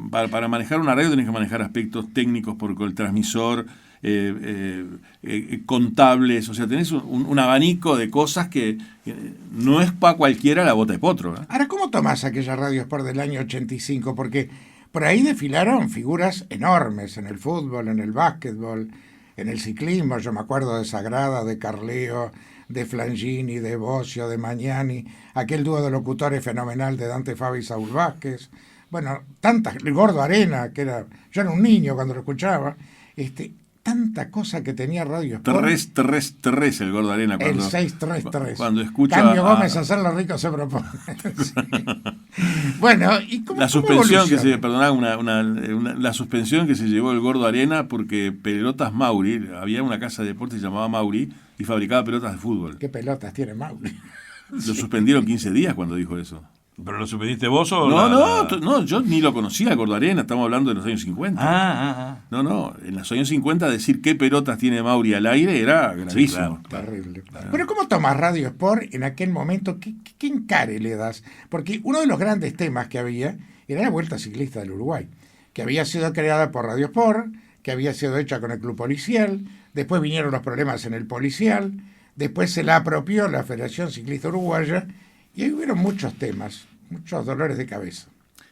para manejar una radio tenés que manejar aspectos técnicos por el transmisor, contables, o sea, tenés un abanico de cosas que no es para cualquiera la bota de potro. Ahora, ¿cómo tomás aquella Radio Sport del año 85? Porque... por ahí desfilaron figuras enormes en el fútbol, en el básquetbol, en el ciclismo. Yo me acuerdo de Sagrada, de Carleo, de Flangini, de Bocio, de Magnani, aquel dúo de locutores fenomenal de Dante Fabi y Saúl Vázquez. Bueno, el Gordo Arena, yo era un niño cuando lo escuchaba. Tanta cosa que tenía Radio Sport. Terres, el Gordo Arena. El 633. Cuando escucha Cambio Gómez, hacerlo rico se propone. Sí. Bueno, ¿y cómo la suspensión que se, la suspensión que se llevó el Gordo Arena porque Pelotas Mauri, había una casa de deportes llamada Mauri y fabricaba pelotas de fútbol. ¿Qué pelotas tiene Mauri? Lo suspendieron 15 días cuando dijo eso. ¿Pero lo suspendiste vos o No, yo ni lo conocía el Gordo Arena, estamos hablando de los años 50. No, en los años 50 decir qué pelotas tiene Mauri al aire era gravísimo. Sí, claro. Terrible. Claro. Pero ¿cómo tomás Radio Sport en aquel momento? ¿Qué encare le das? Porque uno de los grandes temas que había era la Vuelta Ciclista del Uruguay. que había sido creada por Radio Sport, que había sido hecha con el Club Policial, después vinieron los problemas en el Policial, después se la apropió la Federación Ciclista Uruguaya, y ahí hubieron muchos temas, muchos dolores de cabeza.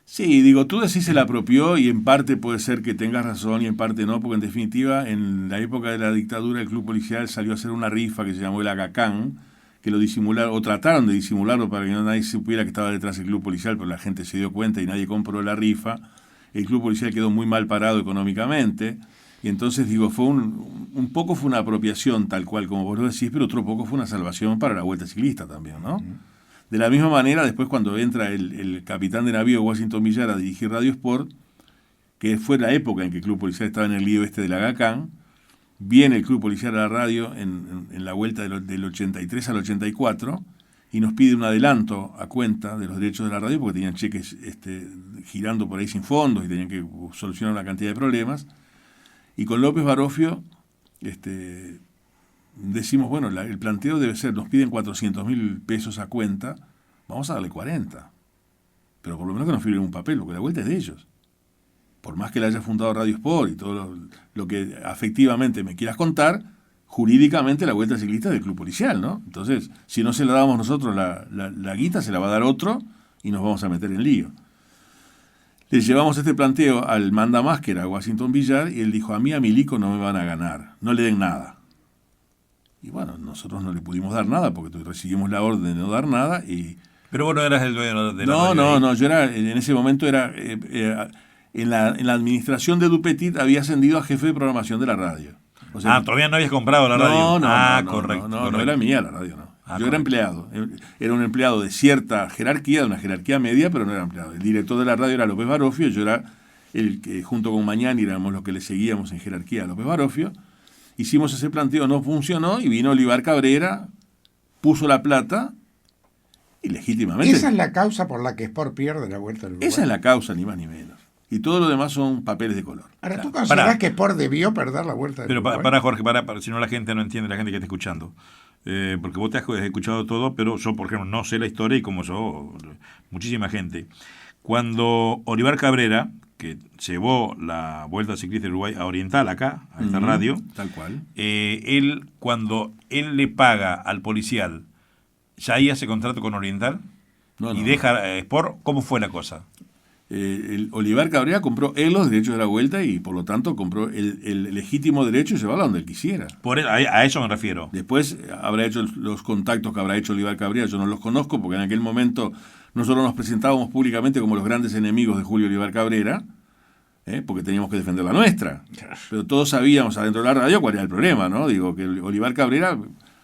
Sí, digo, tú decís se la apropió y en parte puede ser que tengas razón y en parte no, porque en definitiva en la época de la dictadura el Club Policial salió a hacer una rifa que se llamó el Agacán, que lo disimularon, o trataron de disimularlo para que nadie supiera que estaba detrás del Club Policial, pero la gente se dio cuenta y nadie compró la rifa. El Club Policial quedó muy mal parado económicamente, y entonces digo, fue un poco fue una apropiación tal cual como vos lo decís, pero otro poco fue una salvación para la Vuelta Ciclista también, ¿no? De la misma manera, después cuando entra el capitán de navío Washington Villar a dirigir Radio Sport, que fue la época en que el Club Policial estaba en el lío este del Agacán, viene el Club Policial a la radio en la vuelta del 83 al 84 y nos pide un adelanto a cuenta de los derechos de la radio porque tenían cheques girando por ahí sin fondos y tenían que solucionar una cantidad de problemas. Y con López Barofio decimos, bueno, el planteo debe ser, nos piden 400.000 pesos a cuenta, vamos a darle 40. Pero por lo menos que nos firmen un papel, porque la vuelta es de ellos. Por más que la haya fundado Radio Sport y todo lo que afectivamente me quieras contar, jurídicamente la Vuelta Ciclista es del Club Policial, ¿no? Entonces, si no se la damos nosotros la guita, se la va a dar otro y nos vamos a meter en lío. Le llevamos este planteo al mandamás, que era Washington Villar, y él dijo, a Milico no me van a ganar, no le den nada. Y bueno, nosotros no le pudimos dar nada porque recibimos la orden de no dar nada y... Pero vos no eras el dueño de la radio. No, yo era, en ese momento era... en la administración de Dupetit había ascendido a jefe de programación de la radio. O sea, todavía no habías comprado la radio. Correcto. Correcto. No era mía la radio, no. Yo era empleado. Era un empleado de cierta jerarquía, de una jerarquía media, pero no era empleado. El director de la radio era López Barofio, yo era el que junto con Mañani éramos los que le seguíamos en jerarquía a López Barofio. Hicimos ese planteo, no funcionó, y vino Olivar Cabrera, puso la plata, y legítimamente... ¿Esa es la causa por la que Sport pierde la Vuelta del Uruguay? Esa es la causa, ni más ni menos. Y todo lo demás son papeles de color. Ahora, ¿tú considerás que Sport debió perder la Vuelta del Uruguay? Pero para Jorge, si no la gente no entiende, la gente que está escuchando. Porque vos te has escuchado todo, pero yo, por ejemplo, no sé la historia y como yo, muchísima gente. Cuando Olivar Cabrera, que llevó la Vuelta Ciclista de Uruguay a Oriental acá, a esta radio, tal cual. Cuando él le paga al policial, ¿ya ahí hace contrato con Oriental? No. Deja Sport, ¿cómo fue la cosa? El Olivar Cabrera compró él los derechos de la Vuelta y por lo tanto compró el legítimo derecho de llevarlo donde él quisiera. A eso me refiero. Después habrá hecho los contactos que habrá hecho Olivar Cabrera, yo no los conozco porque en aquel momento nosotros nos presentábamos públicamente como los grandes enemigos de Julio Olivar Cabrera, porque teníamos que defender la nuestra. Pero todos sabíamos adentro de la radio cuál era el problema, ¿no? Digo, que Olivar Cabrera,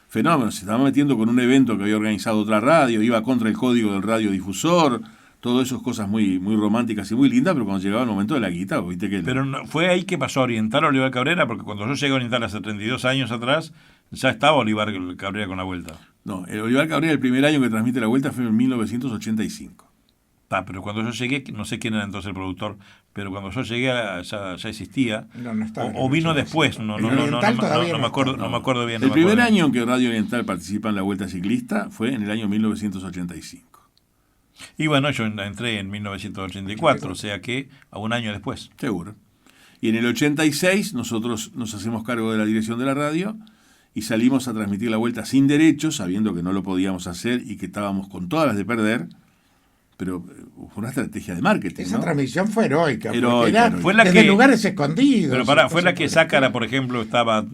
fenómeno, se estaba metiendo con un evento que había organizado otra radio, iba contra el código del radiodifusor, todo eso es cosas muy, muy románticas y muy lindas, pero cuando llegaba el momento de la guita, ¿viste que? Pero no, fue ahí que pasó a Oriental a Olivar Cabrera, porque cuando yo llegué a Oriental hace 32 años atrás, ya estaba Olivar Cabrera con la Vuelta. No, el Olivar Cabrera el primer año que transmite la Vuelta fue en 1985. Pero cuando yo llegué, no sé quién era entonces el productor, pero cuando yo llegué ya existía, o vino después, no me acuerdo bien. El primer año en que Radio Oriental participa en la Vuelta Ciclista fue en el año 1985. Y bueno, yo entré en 1984, o sea que a un año después. Seguro. Y en el 86 nosotros nos hacemos cargo de la dirección de la radio y salimos a transmitir la Vuelta sin derechos, sabiendo que no lo podíamos hacer y que estábamos con todas las de perder, pero fue una estrategia de marketing. Esa ¿no? transmisión fue heroica. Fue la desde lugares escondidos. Pero fue la que Sácara, por ejemplo, estaba...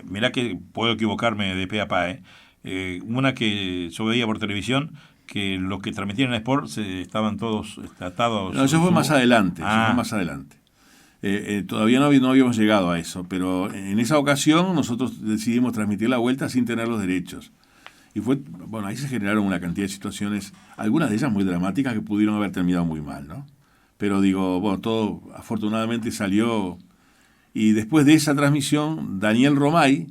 mirá que puedo equivocarme de pe a pa, una que yo veía por televisión, que los que transmitían en Sport estaban todos atados. No, eso fue más adelante. Todavía no habíamos llegado a eso, pero en esa ocasión nosotros decidimos transmitir la Vuelta sin tener los derechos. Y ahí se generaron una cantidad de situaciones, algunas de ellas muy dramáticas, que pudieron haber terminado muy mal, ¿no? Pero todo afortunadamente salió. Y después de esa transmisión, Daniel Romay,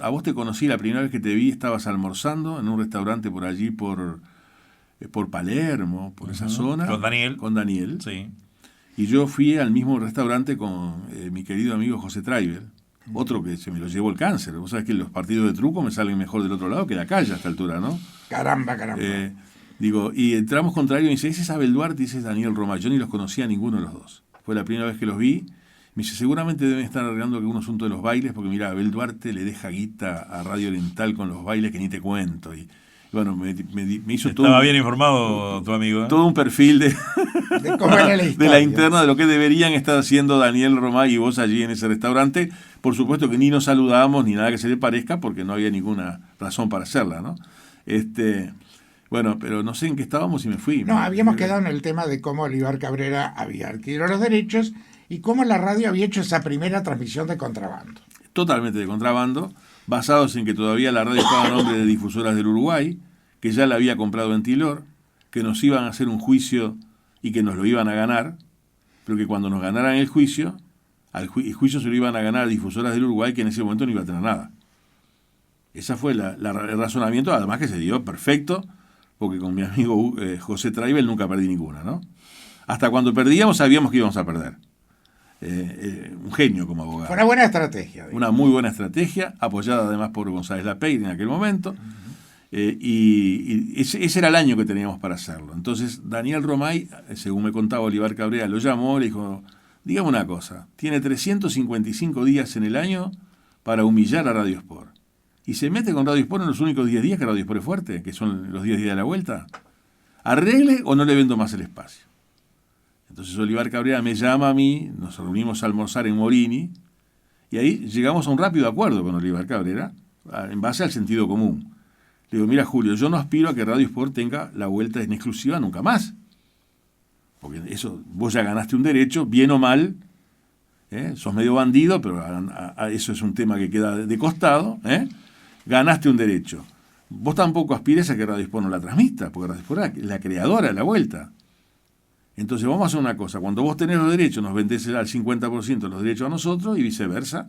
a vos te conocí la primera vez que te vi, estabas almorzando en un restaurante por allí, por Palermo, por esa zona. Con Daniel. Sí. Y yo fui al mismo restaurante con mi querido amigo José Traibel, otro que se me lo llevó el cáncer. Vos sabés que los partidos de truco me salen mejor del otro lado que la calle a esta altura, ¿no? Caramba. Y entramos con Traibel y me dice, ese es Abel Duarte y ese es Daniel Romay. Yo ni los conocía a ninguno de los dos. fue la primera vez que los vi. Me dice, seguramente deben estar arreglando algún asunto de los bailes, porque mira, Abel Duarte le deja guita a Radio Oriental con los bailes que ni te cuento. Y bueno, me hizo todo. Estaba bien informado tu amigo. Todo un perfil de cómo era la de la interna, de lo que deberían estar haciendo Daniel Romay y vos allí en ese restaurante. Por supuesto que ni nos saludábamos ni nada que se le parezca, porque no había ninguna razón para hacerla, ¿no? Bueno, pero no sé en qué estábamos y me fui. No, habíamos quedado en el tema de cómo Olivar Cabrera había adquirido los derechos y cómo la radio había hecho esa primera transmisión de contrabando. Totalmente de contrabando, basados en que todavía la radio estaba a nombre de Difusoras del Uruguay, que ya la había comprado Ventilor, que nos iban a hacer un juicio y que nos lo iban a ganar, pero que cuando nos ganaran el juicio, el juicio se lo iban a ganar Difusoras del Uruguay, que en ese momento no iba a tener nada. Ese fue el razonamiento, además que se dio perfecto, porque con mi amigo José Traibel nunca perdí ninguna, ¿no? Hasta cuando perdíamos sabíamos que íbamos a perder. Un genio como abogado. Fue una buena estrategia. Una muy buena estrategia, apoyada además por González Lapeyre en aquel momento. Y ese era el año que teníamos para hacerlo. Entonces Daniel Romay, según me contaba Olivar Cabrera, lo llamó, le dijo, dígame una cosa, tiene 355 días en el año para humillar a Radio Sport. Y se mete con Radio Sport en los únicos 10 días que Radio Sport es fuerte, que son los 10 días de la vuelta. Arregle o no le vendo más el espacio. Entonces Olivar Cabrera me llama a mí, nos reunimos a almorzar en Morini, y ahí llegamos a un rápido acuerdo con Olivar Cabrera, en base al sentido común. Le digo, mira Julio, yo no aspiro a que Radio Sport tenga la vuelta en exclusiva nunca más. Porque eso, vos ya ganaste un derecho, bien o mal, sos medio bandido, pero eso es un tema que queda de costado, ganaste un derecho. Vos tampoco aspires a que Radio Sport no la transmita, porque Radio Sport es la creadora de la vuelta. Entonces vamos a hacer una cosa, cuando vos tenés los derechos, nos vendés al 50% los derechos a nosotros y viceversa.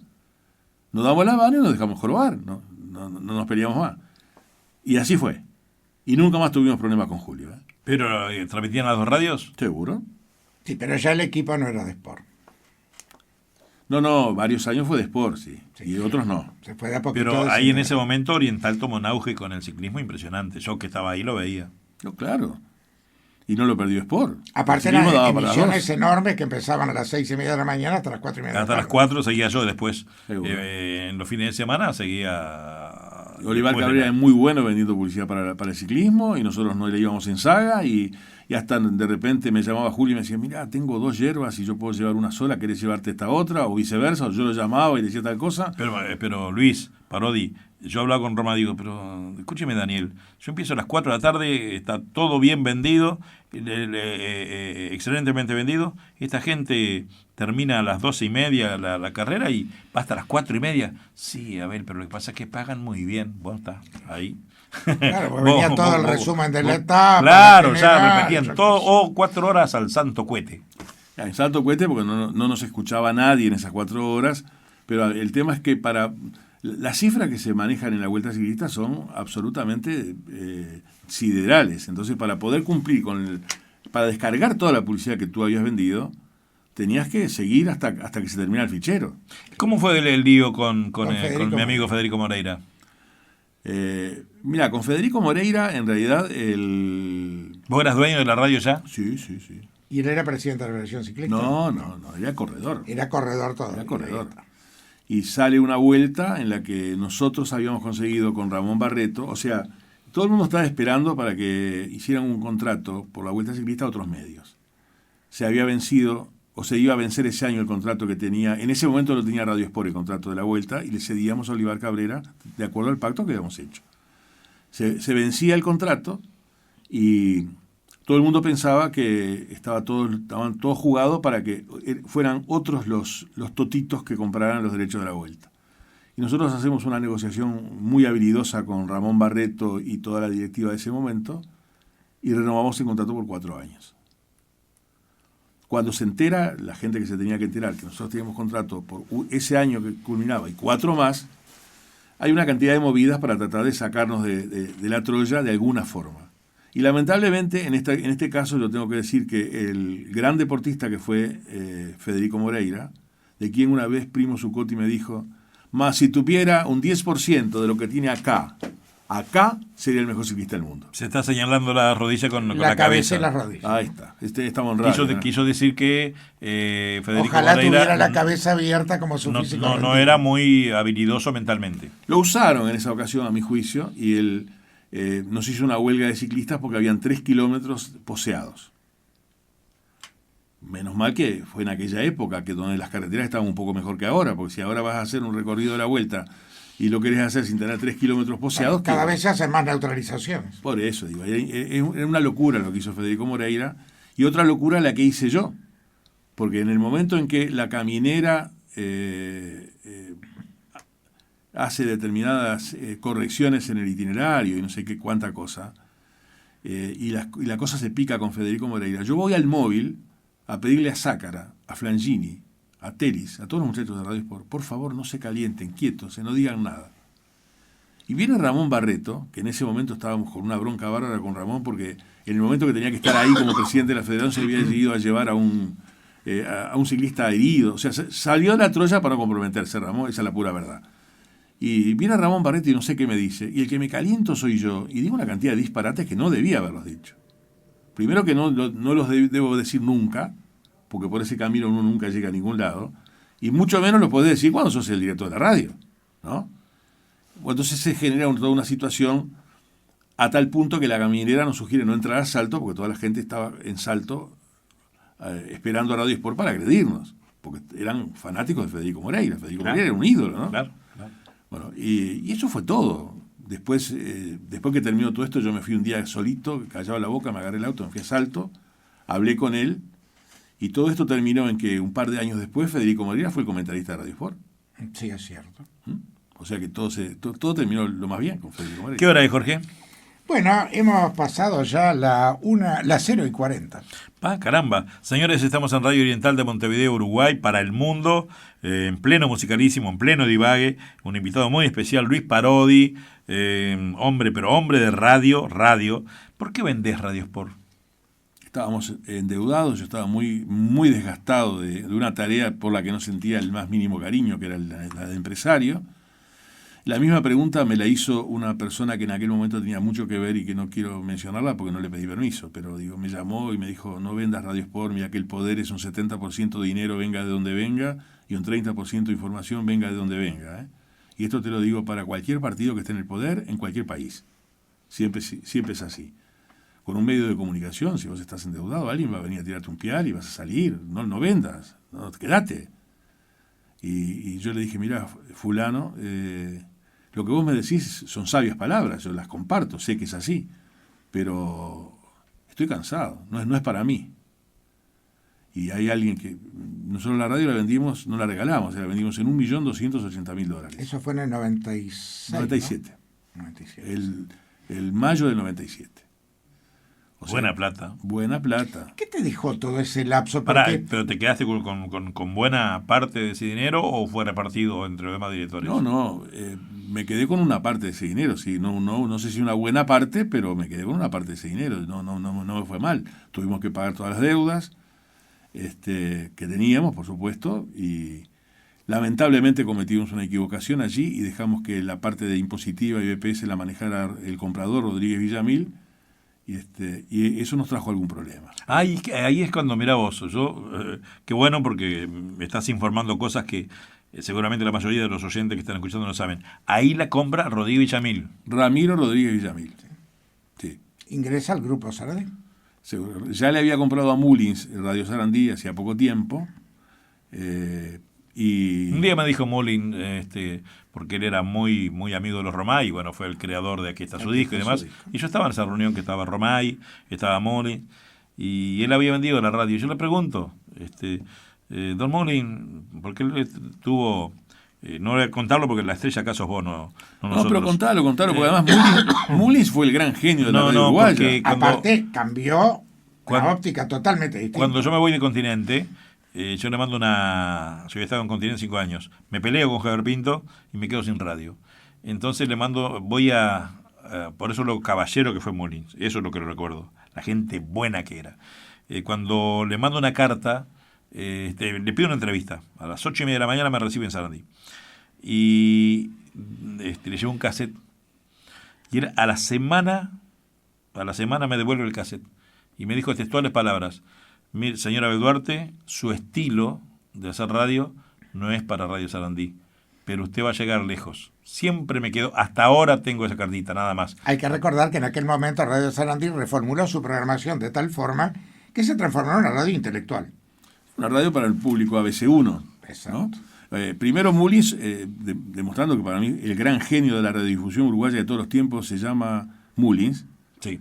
Nos damos la mano y nos dejamos jorobar, no nos peleamos más. Y así fue. Y nunca más tuvimos problemas con Julio. ¿Pero transmitían las dos radios? ¿Seguro? Sí, pero ya el equipo no era de Sport. No, varios años fue de Sport, sí. Y otros no. Se fue de a poquito. Pero ahí en ese momento Oriental tomó un auge con el ciclismo impresionante. Yo que estaba ahí lo veía. No, claro. Y no lo perdió Sport. Aparte eran emisiones enormes que empezaban a las 6:30 de la mañana hasta las 4:30 de la tarde. Hasta las 4 seguía yo después. En los fines de semana seguía... Olivar Cabrera es muy bueno vendiendo publicidad para el ciclismo y nosotros no le íbamos en saga y hasta de repente me llamaba Julio y me decía, mira, tengo 2 hierbas y yo puedo llevar una sola, ¿querés llevarte esta otra? O viceversa, o yo lo llamaba y decía tal cosa. Pero Luis, Parodi, yo hablaba con Roma, digo, pero escúcheme Daniel, yo empiezo a las 4 de la tarde, está todo bien vendido, excelentemente vendido, esta gente termina a las 12:30 la carrera y va hasta las 4:30. Sí, a ver, pero lo que pasa es que pagan muy bien, vos estás ahí. Claro, pues venía todo el resumen de la etapa. Claro, ya repetían todo, 4 horas al santo cohete. En santo cohete porque no nos escuchaba nadie en esas 4 horas, pero el tema es que las cifras que se manejan en la Vuelta Ciclista son absolutamente siderales. Entonces, para poder cumplir para descargar toda la publicidad que tú habías vendido, tenías que seguir hasta que se termina el fichero. ¿Cómo fue el lío con mi amigo Federico Moreira? Mira, con Federico Moreira, en realidad, ¿Vos eras dueño de la radio ya? Sí. ¿Y él era presidente de la Federación Ciclista? No, era corredor. Era corredor todo. Era corredor. Y sale una vuelta en la que nosotros habíamos conseguido con Ramón Barreto, o sea, todo el mundo estaba esperando para que hicieran un contrato por la Vuelta Ciclista a otros medios. Se había vencido, o se iba a vencer ese año el contrato que tenía, en ese momento lo tenía Radio Sport, el contrato de la Vuelta, y le cedíamos a Olivar Cabrera de acuerdo al pacto que habíamos hecho. Se vencía el contrato y todo el mundo pensaba que estaban todos jugados para que fueran otros los totitos que compraran los derechos de la Vuelta. Y nosotros hacemos una negociación muy habilidosa con Ramón Barreto y toda la directiva de ese momento y renovamos el contrato por 4 años. Cuando se entera, la gente que se tenía que enterar que nosotros teníamos contrato por ese año que culminaba y 4 más, hay una cantidad de movidas para tratar de sacarnos de la Troya de alguna forma. Y lamentablemente, en este caso, yo tengo que decir que el gran deportista que fue Federico Moreira, de quien una vez Primo Zuccotti me dijo, más si tuviera un 10% de lo que tiene acá acá sería el mejor ciclista del mundo. Se está señalando la rodilla con La la cabeza. y la rodilla. Ahí está, estamos en radio, ¿no? Quiso decir que Federico Ojalá Moreira tuviera la cabeza abierta como su físico. no era muy habilidoso mentalmente. Lo usaron en esa ocasión, a mi juicio, y él nos hizo una huelga de ciclistas porque habían 3 kilómetros poseados. Menos mal que fue en aquella época, que donde las carreteras estaban un poco mejor que ahora, porque si ahora vas a hacer un recorrido de la vuelta y lo querés hacer sin tener 3 kilómetros poseados... Cada vez se hacen más neutralizaciones. Por eso, digo, era una locura lo que hizo Federico Moreira, y otra locura la que hice yo, porque en el momento en que la caminera hace determinadas correcciones en el itinerario y no sé qué cuánta cosa, y la cosa se pica con Federico Moreira, yo voy al móvil a pedirle a Zácara, a Flangini, a Telis, a todos los muchachos de Radio Sport, por favor no se calienten, quietos, no digan nada. Y viene Ramón Barreto, que en ese momento estábamos con una bronca bárbara con Ramón, porque en el momento que tenía que estar ahí como presidente de la federación se había decidido a llevar a un ciclista herido. O sea, salió de la Troya para no comprometerse, Ramón, esa es la pura verdad. Y viene Ramón Barreto y no sé qué me dice, y el que me caliento soy yo, y digo una cantidad de disparates que no debía haberlos dicho. Primero que no los debo decir nunca, porque por ese camino uno nunca llega a ningún lado, y mucho menos lo podés decir cuando sos el director de la radio, ¿no? Entonces se genera toda una situación a tal punto que la caminera nos sugiere no entrar a Salto, porque toda la gente estaba en Salto esperando a Radio Sport para agredirnos, porque eran fanáticos de Federico Moreira. Federico Moreira era un ídolo, ¿no? Claro. Bueno, y eso fue todo. Después que terminó todo esto, yo me fui un día solito, callaba la boca, me agarré el auto, me fui a Salto, hablé con él, y todo esto terminó en que un par de años después Federico Moreira fue el comentarista de Radio Sport. Sí, es cierto. O sea que todo terminó lo más bien con Federico Moreira. ¿Qué hora es, Jorge? Bueno, hemos pasado ya la 0:40. Caramba. Señores, estamos en Radio Oriental de Montevideo, Uruguay, para el mundo, en pleno musicalísimo, en pleno divague. Un invitado muy especial, Luis Parodi, hombre de radio. ¿Por qué vendés Radio Sport? Estábamos endeudados, yo estaba muy, muy desgastado de una tarea por la que no sentía el más mínimo cariño, que era la de empresario. La misma pregunta me la hizo una persona que en aquel momento tenía mucho que ver y que no quiero mencionarla porque no le pedí permiso, pero me llamó y me dijo, no vendas Radio Sport, mira que el poder es un 70% de dinero, venga de donde venga, y un 30% de información, venga de donde venga. Y esto te lo digo para cualquier partido que esté en el poder, en cualquier país. Siempre es así. Con un medio de comunicación, si vos estás endeudado, alguien va a venir a tirarte un pial y vas a salir. No vendas, no, quédate. Y yo le dije, mira, fulano, lo que vos me decís son sabias palabras, yo las comparto, sé que es así, pero estoy cansado, no es para mí. Y hay alguien que... Nosotros la radio la vendimos, no la regalamos, la vendimos en $1.280.000. Eso fue en el 96. 97. ¿No? 97. El mayo del 97. O sea, Buena plata. ¿Qué te dejó todo ese lapso? ¿Pero te quedaste con buena parte de ese dinero o fue repartido entre los demás directores? No, me quedé con una parte de ese dinero, sí, no sé si una buena parte, pero me quedé con una parte de ese dinero, no me fue mal. Tuvimos que pagar todas las deudas que teníamos, por supuesto, y lamentablemente cometimos una equivocación allí y dejamos que la parte de impositiva y BPS la manejara el comprador Rodríguez Villamil, y eso nos trajo algún problema. Ahí es cuando, mirá vos, qué bueno porque me estás informando cosas que seguramente la mayoría de los oyentes que están escuchando no saben. Ahí la compra Rodríguez Villamil. Ramiro Rodríguez Villamil. Sí. ¿Ingresa al grupo Sarandí? Ya le había comprado a Mullins Radio Sarandí hacía poco tiempo. Y un día me dijo Mullins, porque él era muy, muy amigo de los Romay, bueno, fue el creador de Aquí está su disco y demás. Y yo estaba en esa reunión que estaba Romay, estaba Mullins, y él había vendido la radio. Y yo le pregunto, don Mullins, porque él tuvo... no voy a contarlo porque la estrella acá sos vos, no nosotros. No, pero contalo, porque además Mullins fue el gran genio de la radio uruguaya. Aparte, cambió la óptica totalmente distinta. Cuando yo me voy de Continente, yo le mando yo había estado en Continente 5 años, me peleo con Javier Pinto y me quedo sin radio. Entonces le mando, por eso lo caballero que fue Mullins, eso es lo que lo recuerdo, la gente buena que era. Cuando le mando una carta, le pido una entrevista, a las 8:30 de la mañana me recibe en Sarandí. Y le llevo un cassette Y era a la semana me devuelve el cassette. Y me dijo textuales palabras: mire, señora Abel Duarte, su estilo de hacer radio no es para Radio Sarandí, pero usted va a llegar lejos. Siempre me quedó, hasta ahora tengo esa cartita, nada más. Hay que recordar que en aquel momento Radio Sarandí reformuló su programación de tal forma que se transformó en una radio intelectual. Una radio para el público ABC1. Exacto. ¿No? Primero Mullins, demostrando que para mí el gran genio de la radiodifusión uruguaya de todos los tiempos se llama Mullins, Sí.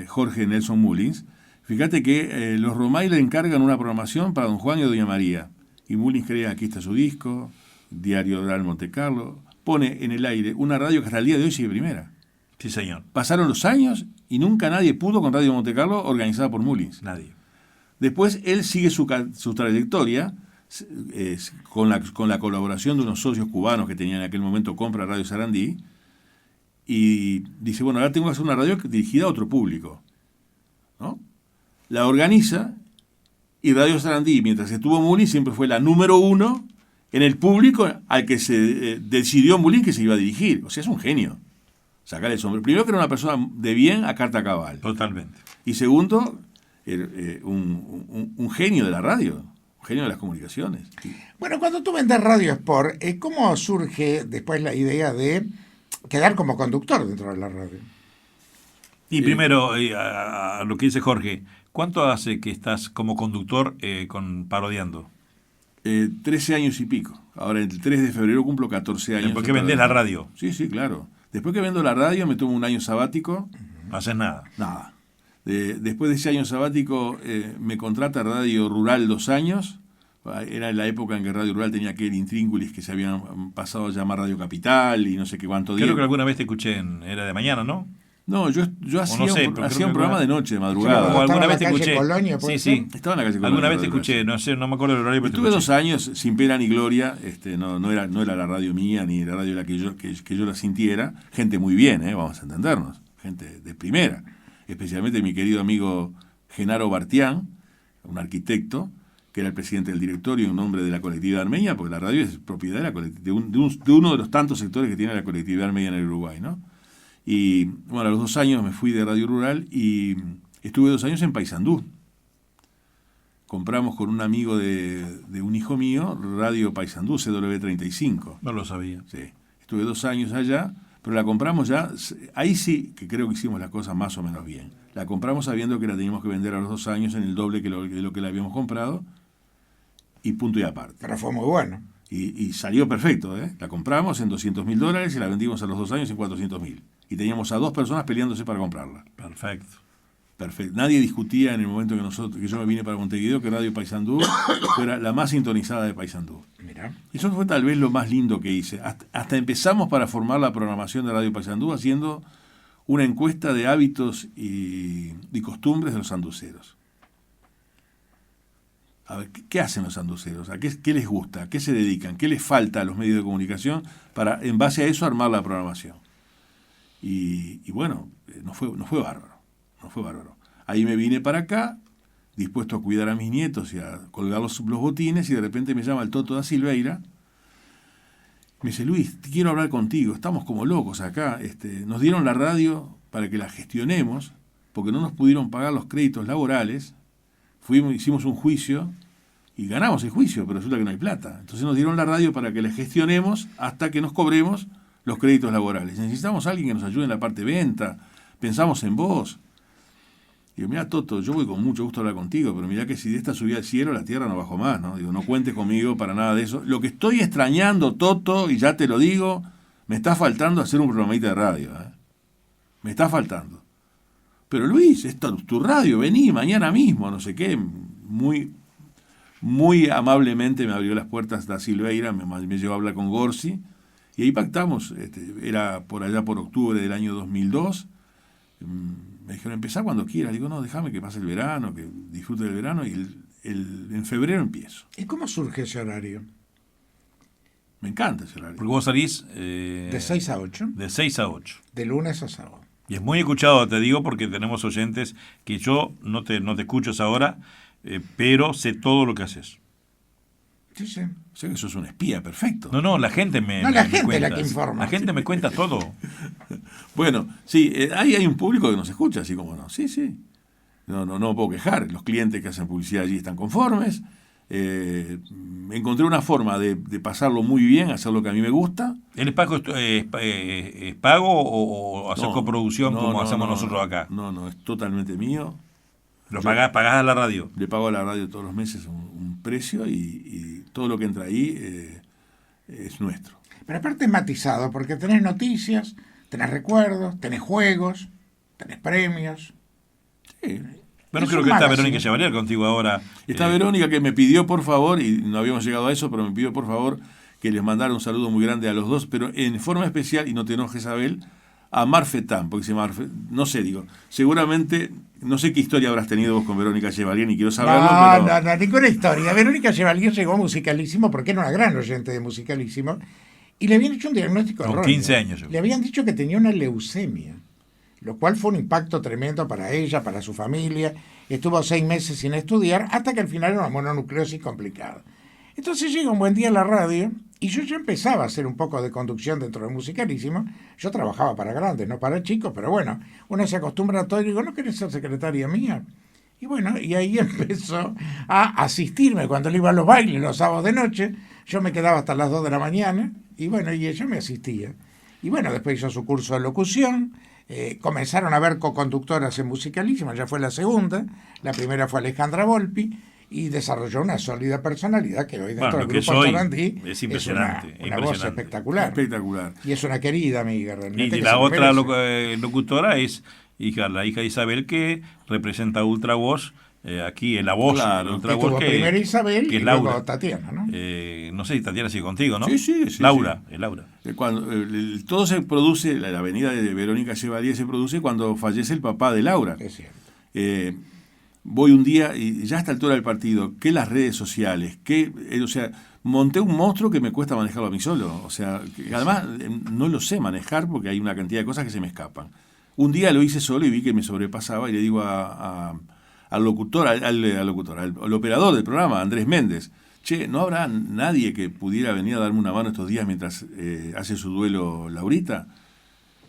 Jorge Nelson Mullins. Fíjate que los Romay le encargan una programación para Don Juan y Doña María. Y Mullins crea: aquí está su disco, Diario Oral Monte Carlo. Pone en el aire una radio que hasta el día de hoy sigue primera. Sí, señor. Pasaron los años y nunca nadie pudo con Radio Monte Carlo, organizada por Mullins. Nadie. Después él sigue su trayectoria con la colaboración de unos socios cubanos que tenían en aquel momento compra Radio Sarandí, y dice: bueno, ahora tengo que hacer una radio dirigida a otro público, ¿no? La organiza, y Radio Sarandí, mientras estuvo Mullins, siempre fue la número uno en el público al que se decidió Mullins que se iba a dirigir. O sea, es un genio. Sacarle el sombrero. Primero, que era una persona de bien a carta cabal. Totalmente. Y segundo, un genio de la radio, un genio de las comunicaciones. Bueno, cuando tú vendes Radio Sport, ¿cómo surge después la idea de quedar como conductor dentro de la radio? Y primero, a lo que dice Jorge, ¿cuánto hace que estás como conductor parodiando? 13 años y pico. Ahora, el 3 de febrero cumplo 14 años. ¿Por qué vendés la radio? Sí, sí, claro. Después que vendo la radio, me tomo un año sabático. No haces nada. Nada. Después de ese año sabático, me contrata Radio Rural 2 años. Era en la época en que Radio Rural tenía aquel intríngulis que se habían pasado a llamar Radio Capital y no sé qué cuánto día. Creo que alguna vez te escuché era de mañana, ¿no? No, yo hacía no sé, hacía un programa de noche, de O madrugada. alguna vez te calle escuché. Colonia, ¿puede Sí, ser? sí. Estaba en la calle Colonia. Alguna vez te Radio escuché, Rural. no sé, no me acuerdo el horario, pero te Estuve escuché. 2 años sin pena ni gloria. No era la radio mía ni la radio la que yo la sintiera. Gente muy bien, vamos a entendernos. Gente de primera. Especialmente mi querido amigo Genaro Bartián, un arquitecto, que era el presidente del directorio y un hombre de la colectividad armenia, porque la radio es propiedad de uno de los tantos sectores que tiene la colectividad armenia en el Uruguay, ¿no? Y bueno, a los 2 años me fui de Radio Rural y estuve 2 años en Paysandú. Compramos con un amigo de un hijo mío Radio Paysandú, CW35. No lo sabía. Sí, estuve 2 años allá, pero la compramos ya, ahí sí que creo que hicimos las cosas más o menos bien. La compramos sabiendo que la teníamos que vender a los 2 años en el doble de lo que la habíamos comprado, y punto y aparte. Pero fue muy bueno. Y salió perfecto, ¿eh? La compramos en $200.000 y la vendimos a los 2 años en $400.000. Y teníamos a 2 personas peleándose para comprarla. Perfecto. Perfecto. Nadie discutía en el momento que yo me vine para Montevideo que Radio Paysandú fuera la más sintonizada de Paysandú. Mira. Eso fue tal vez lo más lindo que hice. Hasta empezamos para formar la programación de Radio Paysandú haciendo una encuesta de hábitos y costumbres de los sanduceros. A ver, ¿qué hacen los sanduceros? ¿Qué les gusta? ¿A qué se dedican? ¿Qué les falta a los medios de comunicación para, en base a eso, armar la programación? Y bueno, no fue bárbaro. No fue bárbaro. Ahí me vine para acá, dispuesto a cuidar a mis nietos y a colgar los botines, y de repente me llama el Toto da Silveira. Me dice: Luis, quiero hablar contigo, estamos como locos acá. Nos dieron la radio para que la gestionemos, porque no nos pudieron pagar los créditos laborales. Hicimos un juicio y ganamos el juicio, pero resulta que no hay plata. Entonces nos dieron la radio para que la gestionemos hasta que nos cobremos los créditos laborales. Necesitamos a alguien que nos ayude en la parte de venta. Pensamos en vos. Digo: mira, Toto, yo voy con mucho gusto a hablar contigo, pero mira que si de esta subida al cielo, la tierra no bajó más, ¿no? Digo, no cuentes conmigo para nada de eso. Lo que estoy extrañando, Toto, y ya te lo digo, me está faltando hacer un programita de radio, ¿eh? Me está faltando. Pero Luis, esta es tu radio, vení mañana mismo, no sé qué. Muy, muy amablemente me abrió las puertas da Silveira, me llevó a hablar con Gorsi, y ahí pactamos. Era por allá por octubre del año 2002. Me dijeron: empezá cuando quieras. Digo: no, déjame que pase el verano, que disfrute del verano, y en febrero empiezo. ¿Y cómo surge ese horario? Me encanta ese horario. Porque vos salís... De 6 a 8. De 6 a 8. De lunes a sábado. Y es muy escuchado, te digo, porque tenemos oyentes que yo no te escucho a esa hora, pero sé todo lo que haces. Sí, sí. O sea que sos un espía perfecto. No, la gente No, la gente cuenta. la que informa. La gente me cuenta todo. Bueno, sí, hay un público que nos escucha, así como no. Sí, sí. No me puedo quejar. Los clientes que hacen publicidad allí están conformes. Encontré una forma de pasarlo muy bien, hacer lo que a mí me gusta. ¿El pago es pago o hacer coproducción como hacemos nosotros acá? No, es totalmente mío. ¿Lo pagás a la radio? Le pago a la radio todos los meses un precio y todo lo que entra ahí es nuestro. Pero aparte es matizado, porque tenés noticias, tenés recuerdos, tenés juegos, tenés premios. Sí. Bueno, creo que está Verónica Chevalier contigo ahora. Está Verónica, que me pidió por favor, y no habíamos llegado a eso, pero me pidió por favor que les mandara un saludo muy grande a los dos, pero en forma especial, y no te enojes, Abel, a Marfetán, porque se llama no sé, seguramente, no sé qué historia habrás tenido vos con Verónica Chevalier, ni quiero saberlo, pero... No, ninguna historia. Verónica Chevalier llegó a Musicalísimo porque era una gran oyente de Musicalísimo, y le habían hecho un diagnóstico erróneo. Con 15 años. Le habían dicho que tenía una leucemia, lo cual fue un impacto tremendo para ella, para su familia. Estuvo 6 meses sin estudiar, hasta que al final era una mononucleosis complicada. Entonces llega un buen día a la radio, y yo ya empezaba a hacer un poco de conducción dentro de Musicalísimo. Yo trabajaba para grandes, no para chicos, pero bueno, uno se acostumbra a todo y digo, ¿no querés ser secretaria mía? Y bueno, y ahí empezó a asistirme cuando él iba a los bailes los sábados de noche. Yo me quedaba hasta las 2 de la mañana, y bueno, y ella me asistía. Y bueno, después hizo su curso de locución. Comenzaron a haber coconductoras en Musicalísimo, ya fue la segunda. La primera fue Alejandra Volpi, y desarrolló una sólida personalidad que hoy dentro del grupo Sarandí es impresionante. Una voz espectacular. Espectacular. Y es una querida amiga realmente. Y la otra locutora es la hija de Isabel, que representa Ultra Voz. Aquí en La Voz, claro, Ultra Voz, primero Isabel que es y Laura. luego Tatiana, ¿no? No sé si Tatiana sigue contigo, ¿no? Sí. Laura, sí. Es Laura. Cuando, todo se produce, la venida de Verónica Chevalier se produce cuando fallece el papá de Laura. Es cierto. Voy un día, y ya a esta altura del partido, que las redes sociales, o sea, monté un monstruo que me cuesta manejarlo a mí solo. O sea, que además no lo sé manejar porque hay una cantidad de cosas que se me escapan. Un día lo hice solo y vi que me sobrepasaba, y le digo al locutor, al operador del programa, Andrés Méndez, che, ¿no habrá nadie que pudiera venir a darme una mano estos días mientras hace su duelo Laurita?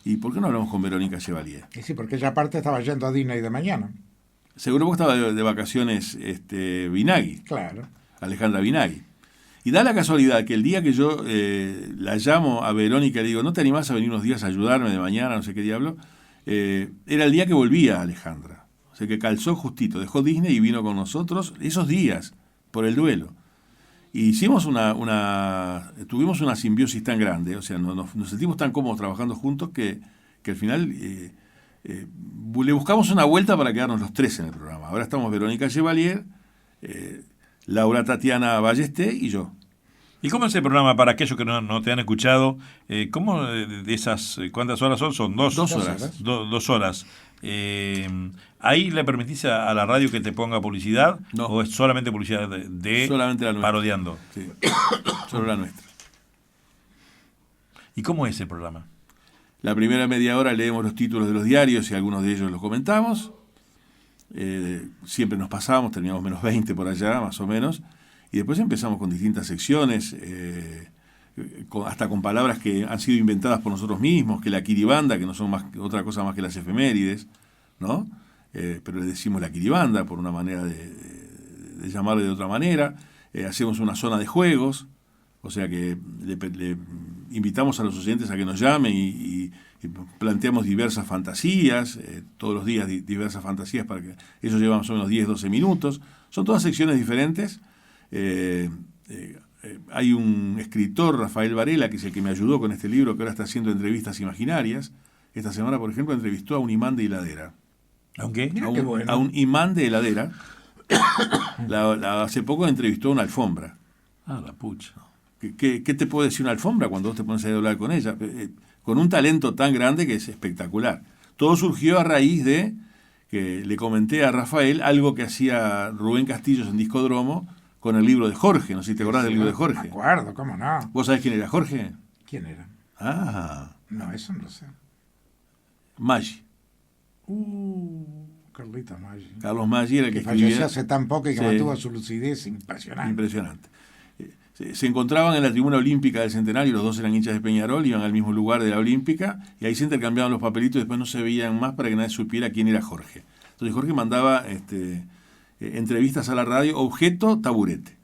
¿Y por qué no hablamos con Verónica Chevalier? Sí, porque ella aparte estaba yendo a Disney de mañana. Seguro que estaba de vacaciones Binagui. Claro. Alejandra Binagui. Y da la casualidad que el día que yo la llamo a Verónica y le digo, ¿no te animás a venir unos días a ayudarme de mañana, no sé qué diablo? Era el día que volvía Alejandra. O sea que calzó justito, dejó Disney y vino con nosotros esos días por el duelo. Y hicimos tuvimos una simbiosis tan grande, o sea, nos sentimos tan cómodos trabajando juntos que al final le buscamos una vuelta para quedarnos los tres en el programa. Ahora estamos Verónica Chevalier, Laura Tatiana Ballesté y yo. ¿Y cómo es el programa para aquellos que no te han escuchado? ¿Cómo de esas, cuántas horas son? Son 2 horas. 2 horas. ¿Ahí le permitís a la radio que te ponga publicidad? No. ¿O es solamente publicidad solamente la nuestra. Parodiando? Sí, solo la nuestra. ¿Y cómo es el programa? La primera media hora leemos los títulos de los diarios y algunos de ellos los comentamos. Siempre nos pasamos, teníamos menos 20 por allá, más o menos. Y después empezamos con distintas secciones, hasta con palabras que han sido inventadas por nosotros mismos, que la quiribanda, que no son otra cosa más que las efemérides, ¿no? Pero le decimos la quiribanda por una manera de llamarle de otra manera. Hacemos una zona de juegos, o sea que le invitamos a los oyentes a que nos llamen y planteamos diversas fantasías, todos los días diversas fantasías, para que eso lleva más o menos 10-12 minutos. Son todas secciones diferentes. Hay un escritor, Rafael Varela, que es el que me ayudó con este libro, que ahora está haciendo entrevistas imaginarias. Esta semana, por ejemplo, entrevistó a un imán de heladera. ¿A qué? A un imán de heladera. Hace poco entrevistó a una alfombra. Ah, la pucha. ¿Qué te puede decir una alfombra cuando vos te pones a hablar con ella? Con un talento tan grande que es espectacular. Todo surgió a raíz de que le comenté a Rafael algo que hacía Rubén Castillos en Discodromo con el libro de Jorge. No sé si te acordás del libro de Jorge. Me acuerdo, ¿cómo no? ¿Vos sabés quién era Jorge? ¿Quién era? Ah. No, eso no sé. Maggi. Carlita Maggi. Carlos Maggi era el que falleció escribía. hace tan poco y que Sí. mantuvo su lucidez impresionante. Impresionante. se encontraban en la tribuna olímpica del Centenario, los dos eran hinchas de Peñarol, iban al mismo lugar de la Olímpica, y ahí se intercambiaban los papelitos y después no se veían más para que nadie supiera quién era Jorge. Entonces Jorge mandaba entrevistas a la radio, objeto, taburete.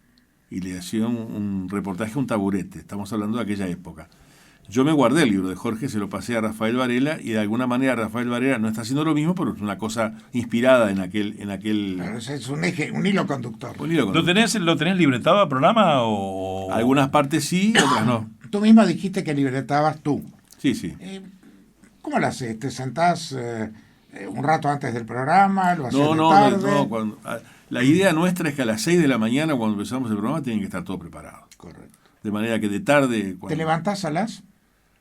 Y le hacía un reportaje a un taburete. Estamos hablando de aquella época. Yo me guardé el libro de Jorge, se lo pasé a Rafael Varela, y de alguna manera Rafael Varela no está haciendo lo mismo, pero es una cosa inspirada en aquel... Claro, es un hilo conductor. ¿Lo tenés libretado al programa o...? Algunas partes sí, otras no. Tú mismo dijiste que libretabas tú. Sí, sí. ¿Cómo lo haces? ¿Te sentás un rato antes del programa? ¿Lo haces tarde? No. La idea nuestra es que a las 6 de la mañana, cuando empezamos el programa, tiene que estar todo preparado. Correcto. De manera que de tarde... ¿Te levantás a las...?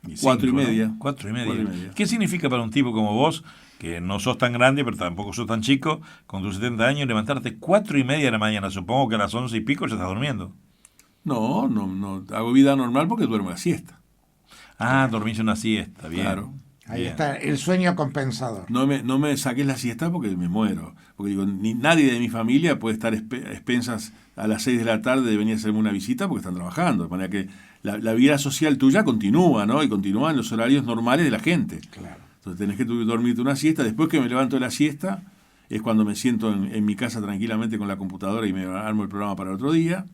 4:30. ¿No? 4:30. ¿Qué significa para un tipo como vos, que no sos tan grande, pero tampoco sos tan chico, con tus 70 años, levantarte 4:30 de la mañana? Supongo que a las 11 y pico ya estás durmiendo. No. Hago vida normal porque duermo la siesta. Ah, dormís una siesta, bien. Claro. Ahí está, el sueño compensador. No me saques la siesta porque me muero. Porque digo, nadie de mi familia puede estar a expensas a las 6 de la tarde de venir a hacerme una visita porque están trabajando. De manera que la vida social tuya continúa, ¿no? Y continúa en los horarios normales de la gente. Claro. Entonces tenés que dormirte una siesta. Después que me levanto de la siesta, es cuando me siento en mi casa tranquilamente con la computadora y me armo el programa para el otro día,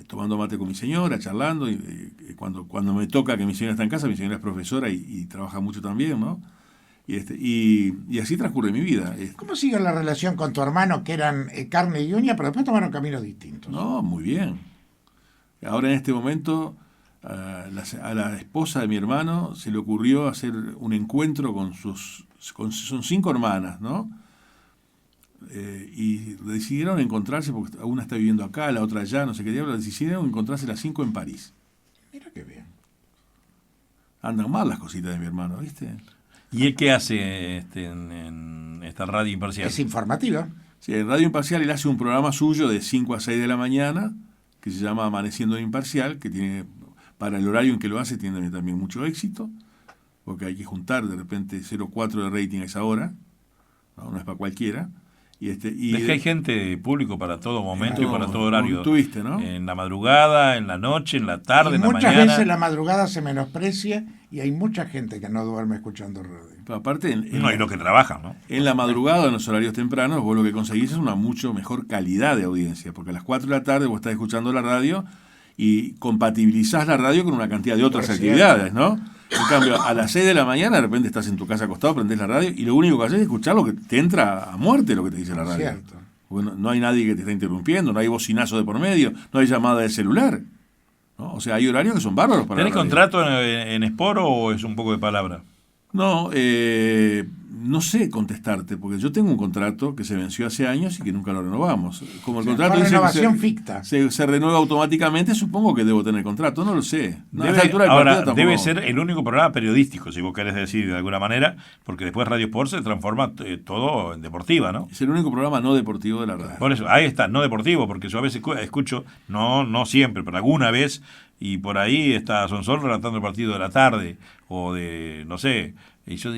tomando mate con mi señora, charlando. Y cuando me toca que mi señora está en casa, mi señora es profesora y trabaja mucho también, ¿no? Y así transcurre mi vida. ¿Cómo sigue la relación con tu hermano, que eran carne y uña, pero después tomaron caminos distintos? No, muy bien. Ahora en este momento a la esposa de mi hermano se le ocurrió hacer un encuentro son 5 hermanas, ¿no? Y decidieron encontrarse, porque una está viviendo acá, la otra allá, no sé qué diablo, decidieron encontrarse las 5 en París. Mira qué bien. Andan mal las cositas de mi hermano, ¿viste? ¿Y él qué hace en esta radio imparcial? Es informativa. Sí, en Radio Imparcial él hace un programa suyo de 5 a 6 de la mañana, que se llama Amaneciendo Imparcial, que tiene, para el horario en que lo hace, tiene también mucho éxito, porque hay que juntar de repente 0,4 de rating a esa hora, no es para cualquiera. Es que hay gente, público para todo momento y para todo horario. Tuviste, ¿no? En la madrugada, en la noche, en la tarde, en la mañana. Muchas veces la madrugada se menosprecia y hay mucha gente que no duerme escuchando radio. Pero aparte, y los que trabajan, ¿no? En la madrugada, en los horarios tempranos, vos lo que conseguís es una mucho mejor calidad de audiencia, porque a las 4 de la tarde vos estás escuchando la radio y compatibilizás la radio con una cantidad de otras actividades, ¿no? En cambio, a las 6 de la mañana, de repente estás en tu casa acostado, prendés la radio y lo único que haces es escuchar lo que te entra a muerte, lo que te dice la radio. Cierto. Porque no hay nadie que te está interrumpiendo, no hay bocinazo de por medio, no hay llamada de celular, ¿no? O sea, hay horarios que son bárbaros para la radio. ¿Tenés contrato en Sport o es un poco de palabra? No, no sé contestarte, porque yo tengo un contrato que se venció hace años y que nunca lo renovamos. Como el contrato dice renovación ficta. Se renueva automáticamente, supongo que debo tener contrato, no lo sé. Debe ser el único programa periodístico, si vos querés decir de alguna manera, porque después Radio Sport se transforma todo en deportiva, ¿no? Es el único programa no deportivo de la radio. Por eso, ahí está, no deportivo, porque yo a veces escucho, no siempre, pero alguna vez, y por ahí está Sonsol relatando el partido de la tarde, o de, no sé, y yo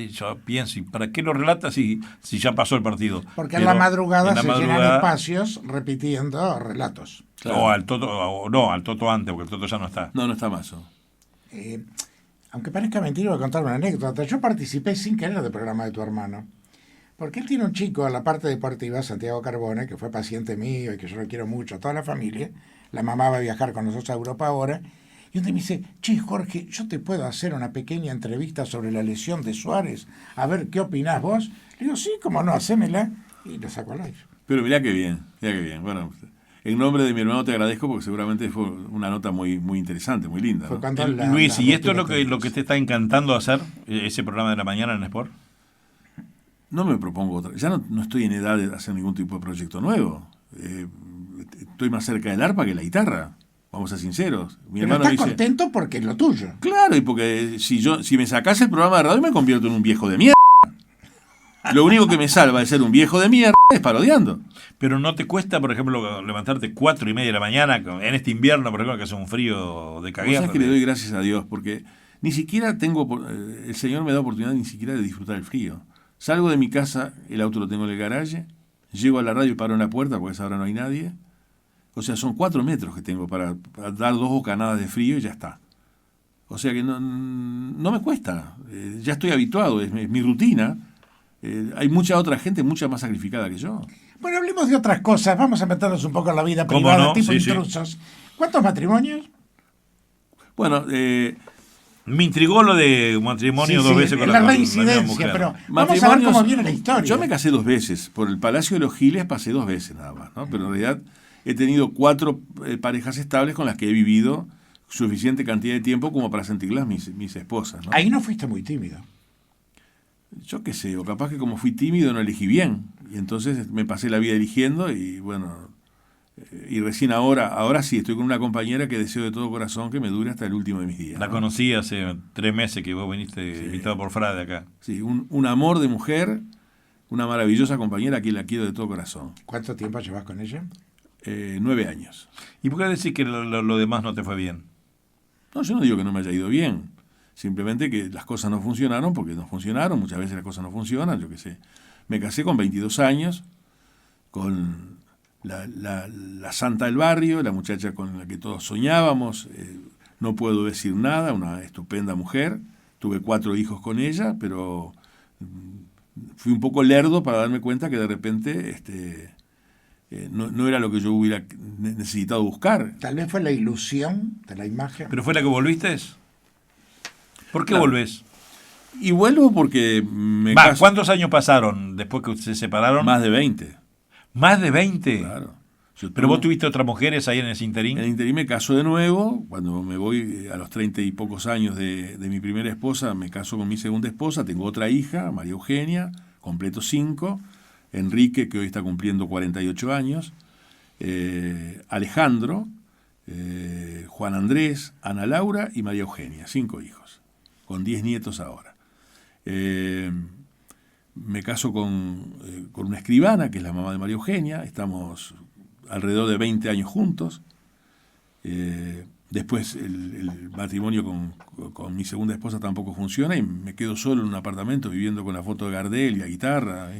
pienso, ¿y para qué lo relata si ya pasó el partido? Porque en la madrugada llenan espacios repitiendo relatos. Claro. O al Toto antes, porque el Toto ya no está. No está más. Aunque parezca mentira, voy a contar una anécdota. Yo participé sin querer del programa de tu hermano. Porque él tiene un chico en la parte deportiva, Santiago Carbone, que fue paciente mío y que yo lo quiero mucho, a toda la familia. La mamá va a viajar con nosotros a Europa ahora. Y donde me dice, che, Jorge, yo te puedo hacer una pequeña entrevista sobre la lesión de Suárez, a ver qué opinás vos. Le digo, sí, cómo no, hacémela. Y lo saco al aire. Pero mirá qué bien. Bueno, en nombre de mi hermano te agradezco porque seguramente fue una nota muy, muy interesante, muy linda, ¿no? Luis, ¿y esto es lo que te está encantando hacer, ese programa de la mañana en Sport? No me propongo otra. Ya no estoy en edad de hacer ningún tipo de proyecto nuevo. Estoy más cerca del arpa que la guitarra. Vamos a ser sinceros. Mi Pero estás contento porque es lo tuyo. Claro, y porque si me sacás el programa de radio me convierto en un viejo de mierda. Lo único que me salva de ser un viejo de mierda es parodiando. Pero ¿no te cuesta, por ejemplo, levantarte 4:30 de la mañana en este invierno, por ejemplo, que hace un frío de caguera? Sabes que le doy gracias a Dios porque ni siquiera el Señor me da oportunidad ni siquiera de disfrutar el frío. Salgo de mi casa, el auto lo tengo en el garaje, llego a la radio y paro en la puerta porque a esa hora no hay nadie. O sea, son 4 metros que tengo para dar 2 bocanadas de frío y ya está. O sea que no me cuesta. Ya estoy habituado, es mi rutina. Hay mucha otra gente mucha más sacrificada que yo. Bueno, hablemos de otras cosas. Vamos a meternos un poco en la vida ¿Cómo privada, no? tipo Sí, sí. intrusos. ¿Cuántos matrimonios? Bueno, Me intrigó lo de matrimonio Sí, dos sí, veces con la misma reincidencia, mujer. pero vamos a ver cómo viene la historia. Yo me casé 2 veces. Por el Palacio de los Giles pasé 2 veces nada más, ¿no? Pero en realidad he tenido 4 parejas estables con las que he vivido suficiente cantidad de tiempo como para sentirlas mis esposas, ¿no? Ahí no fuiste muy tímido. Yo qué sé, o capaz que como fui tímido no elegí bien. Y entonces me pasé la vida eligiendo y bueno, y recién ahora sí, estoy con una compañera que deseo de todo corazón que me dure hasta el último de mis días. La ¿no? conocí hace 3 meses que vos viniste invitado por Frade acá. Sí, un amor de mujer, una maravillosa compañera que la quiero de todo corazón. ¿Cuánto tiempo llevas con ella? 9 años. ¿Y por qué decís que lo demás no te fue bien? No, yo no digo que no me haya ido bien. Simplemente que las cosas no funcionaron porque no funcionaron. Muchas veces las cosas no funcionan, yo qué sé. Me casé con 22 años, con la santa del barrio, la muchacha con la que todos soñábamos. No puedo decir nada, una estupenda mujer. Tuve 4 hijos con ella, pero fui un poco lerdo para darme cuenta que de repente no era lo que yo hubiera necesitado buscar. Tal vez fue la ilusión de la imagen. ¿Pero fue la que volviste? ¿Por qué Claro. volvés? Y vuelvo porque ¿Cuántos años pasaron después que se separaron? Más de 20. ¿Más de 20? Claro. ¿Pero vos tuviste otras mujeres ahí en ese interín? En el interín me caso de nuevo. Cuando me voy a los 30 y pocos años de mi primera esposa, me caso con mi segunda esposa. Tengo otra hija, María Eugenia, completo 5. Enrique, que hoy está cumpliendo 48 años. Alejandro, Juan Andrés, Ana Laura y María Eugenia. 5 hijos, con 10 nietos ahora. Me caso con una escribana, que es la mamá de María Eugenia. Estamos alrededor de 20 años juntos. Después el matrimonio con mi segunda esposa tampoco funciona y me quedo solo en un apartamento viviendo con la foto de Gardel y la guitarra,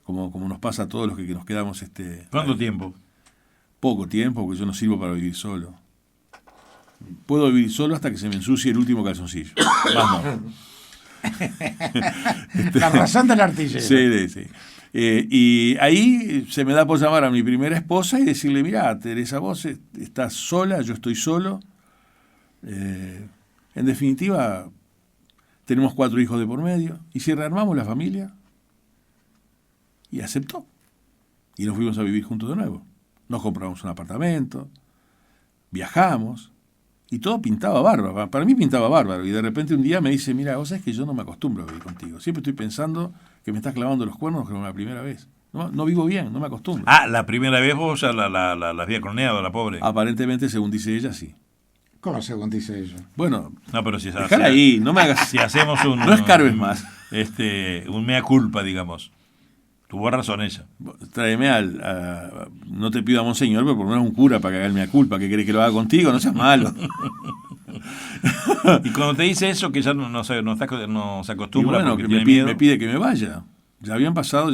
como nos pasa a todos los que nos quedamos. ¿Cuánto tiempo? Poco tiempo, porque yo no sirvo para vivir solo. Puedo vivir solo hasta que se me ensucie el último calzoncillo. Más no. La razón del artillero. Sí. Y ahí se me da por llamar a mi primera esposa y decirle: mirá, Teresa, vos estás sola, yo estoy solo. En definitiva, tenemos 4 hijos de por medio. ¿Y si rearmamos la familia? Y aceptó. Y nos fuimos a vivir juntos de nuevo. Nos compramos un apartamento, viajamos, y todo pintaba bárbaro. Para mí pintaba bárbaro. Y de repente un día me dice: mira, vos sabés que yo no me acostumbro a vivir contigo. Siempre estoy pensando que me estás clavando los cuernos como la primera vez. No vivo bien, no me acostumbro. La primera vez vos ya la había corneado, la pobre. Aparentemente, según dice ella, sí. ¿Cómo según dice ella? Bueno, No, pero si dejala ahí, no me hagas. Si hacemos No escarbes más. Un mea culpa, digamos. Tuvo razón ella. Tráeme no te pido a Monseñor, pero por lo menos un cura para que haga el mea culpa. ¿Qué querés que lo haga contigo? No seas malo. Y cuando te dice eso, que ya no se Y acostumbra, bueno, porque que tiene miedo. me pide que me vaya. Ya habían pasado,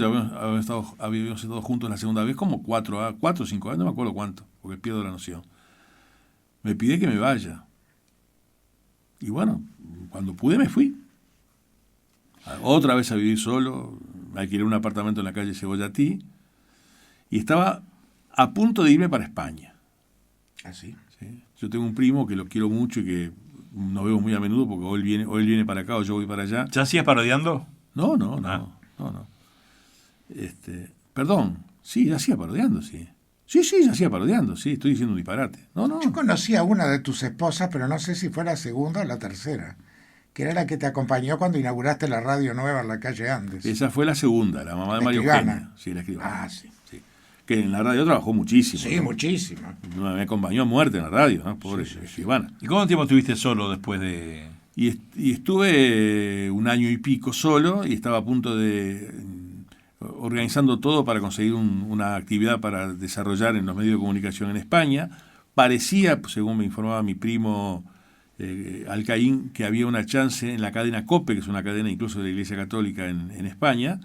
habíamos estado juntos la segunda vez como 4 o 5 años, no me acuerdo cuánto, porque pierdo la noción. Me pide que me vaya. Y bueno, cuando pude me fui. Otra vez a vivir solo, alquilé un apartamento en la calle Cebollatí y estaba a punto de irme para España. ¿Así? ¿Sí? Yo tengo un primo que lo quiero mucho y que nos vemos muy a menudo porque o él viene para acá o yo voy para allá. ¿Ya hacías parodiando? No. Perdón, sí, ya hacía parodiando, sí. Sí, ya hacía parodiando, sí, estoy diciendo un disparate. No. Yo conocí a una de tus esposas, pero no sé si fue la segunda o la tercera, que era la que te acompañó cuando inauguraste la radio nueva en la calle Andes. Esa fue la segunda, la mamá de La María escribana. Eugenia. Sí, la escribana. Ah, sí. Que en la radio trabajó muchísimo. Sí, ¿no? muchísimo. Me acompañó a muerte en la radio, ¿no? Pobre escribana. ¿Y cuánto tiempo estuviste solo después de...? Y estuve 1 año y pico solo y estaba a punto de organizando todo para conseguir una actividad para desarrollar en los medios de comunicación en España. Parecía, según me informaba mi primo Alcaín, que había una chance en la cadena COPE, que es una cadena incluso de la Iglesia Católica en España,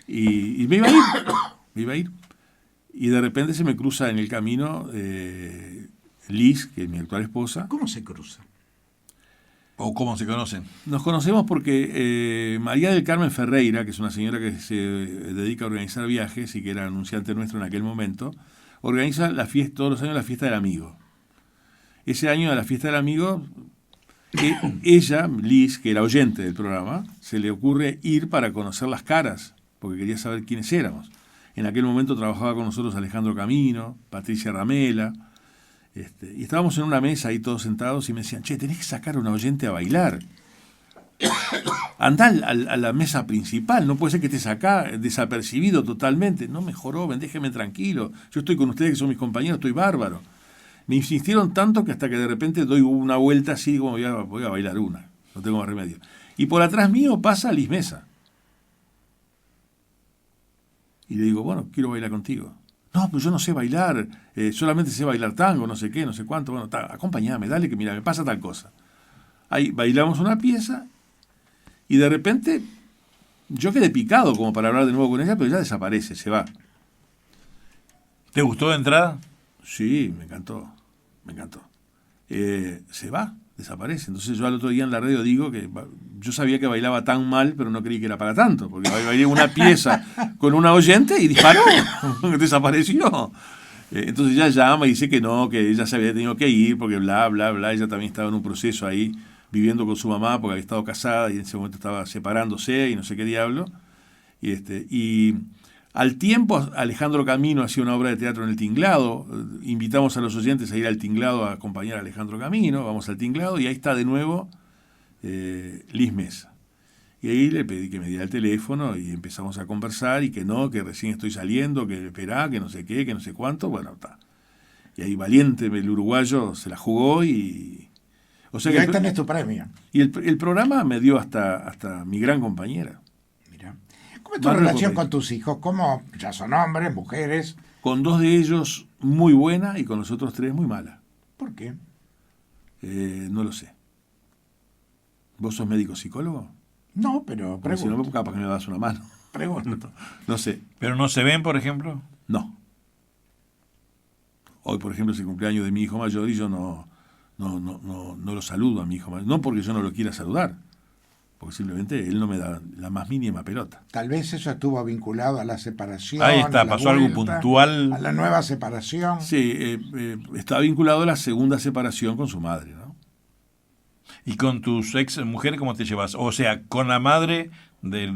y me iba a ir. Y de repente se me cruza en el camino Liz, que es mi actual esposa. ¿Cómo se cruza? ¿O cómo se conocen? Nos conocemos porque María del Carmen Ferreira, que es una señora que se dedica a organizar viajes y que era anunciante nuestro en aquel momento, organiza todos los años la fiesta del amigo. Ese año de la fiesta del amigo, ella, Liz, que era oyente del programa, se le ocurre ir para conocer las caras, porque quería saber quiénes éramos. En aquel momento trabajaba con nosotros Alejandro Camino, Patricia Ramela, y estábamos en una mesa ahí todos sentados y me decían, che, tenés que sacar a una oyente a bailar. Andá a la mesa principal, no puede ser que estés acá desapercibido totalmente. No me joroben, déjenme tranquilo. Yo estoy con ustedes que son mis compañeros, estoy bárbaro. Me insistieron tanto que hasta que de repente doy una vuelta así y digo, voy a bailar una, no tengo más remedio. Y por atrás mío pasa Liz Mesa. Y le digo, bueno, quiero bailar contigo. No, pero yo no sé bailar, solamente sé bailar tango, no sé qué, no sé cuánto. Bueno, acompáñame, dale que mira, me pasa tal cosa. Ahí bailamos una pieza y de repente yo quedé picado como para hablar de nuevo con ella, pero ella desaparece, se va. ¿Te gustó de entrada? Sí, me encantó. Se va, desaparece. Entonces yo al otro día en la radio digo que yo sabía que bailaba tan mal, pero no creí que era para tanto, porque bailé una pieza con una oyente y disparó, desapareció. Entonces ella llama y dice que no, que ella se había tenido que ir, porque bla, bla, bla. Ella también estaba en un proceso ahí, viviendo con su mamá, porque había estado casada y en ese momento estaba separándose y no sé qué diablo. Y al tiempo, Alejandro Camino hacía una obra de teatro en el Tinglado. Invitamos a los oyentes a ir al Tinglado a acompañar a Alejandro Camino. Vamos al Tinglado y ahí está de nuevo Liz Mesa. Y ahí le pedí que me diera el teléfono y empezamos a conversar y que no, que recién estoy saliendo, que esperá, que no sé qué, que no sé cuánto. Bueno, está. Y ahí valiente el uruguayo se la jugó y... O sea y que ahí tenés tu premio. Y el programa me dio hasta mi gran compañera. ¿Cómo es tu relación con tus hijos? ¿Cómo? Ya son hombres, mujeres. Con 2 de ellos muy buena y con los otros 3 muy mala. ¿Por qué? No lo sé. ¿Vos sos médico psicólogo? No, pero porque pregunto. si no, capaz que me das una mano. Pregunto. No sé. ¿Pero no se ven, por ejemplo? No. Hoy, por ejemplo, es el cumpleaños de mi hijo mayor y yo no lo saludo a mi hijo mayor. No porque yo no lo quiera saludar, porque simplemente él no me da la más mínima pelota. Tal vez eso estuvo vinculado a la separación. Ahí está, pasó algo puntual. A la nueva separación. Sí, está vinculado a la segunda separación con su madre, ¿no? ¿Y con tus ex mujeres cómo te llevas? O sea, con la madre de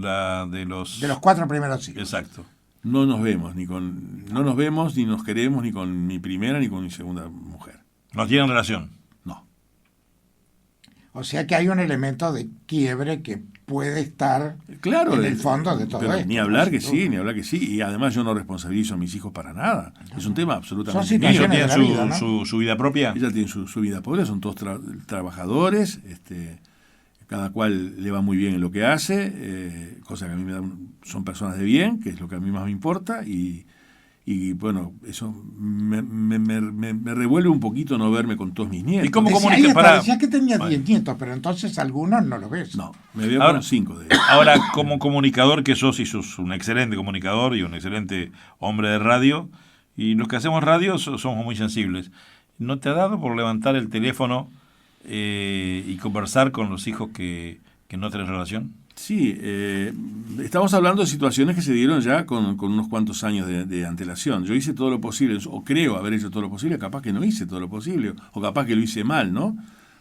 los... De los 4 primeros hijos. Exacto. No nos vemos, ni nos queremos, ni con mi primera ni con mi segunda mujer. ¿No tienen relación? No. O sea que hay un elemento de quiebre que puede estar claro, en el fondo de todo pero esto. Ni hablar que sí, ni hablar que sí. Y además yo no responsabilizo a mis hijos para nada. Es un tema absolutamente Son mío. situaciones ¿Tienen de la vida, ¿no? su vida propia? Ella tiene su vida propia, son todos trabajadores, cada cual le va muy bien en lo que hace, cosa que a mí son personas de bien, que es lo que a mí más me importa, y bueno, eso me revuelve un poquito no verme con todos mis nietos. ¿Y cómo decías que tenía 10 nietos, pero entonces algunos no los ves. No, me veo con 5 de ellos. Ahora, como comunicador que sos, y sos un excelente comunicador y un excelente hombre de radio, y los que hacemos radio somos muy sensibles. ¿No te ha dado por levantar el teléfono y conversar con los hijos que no tienen relación? Sí, estamos hablando de situaciones que se dieron ya con unos cuantos años de antelación. Yo hice todo lo posible, o creo haber hecho todo lo posible, capaz que no hice todo lo posible, o capaz que lo hice mal, ¿no?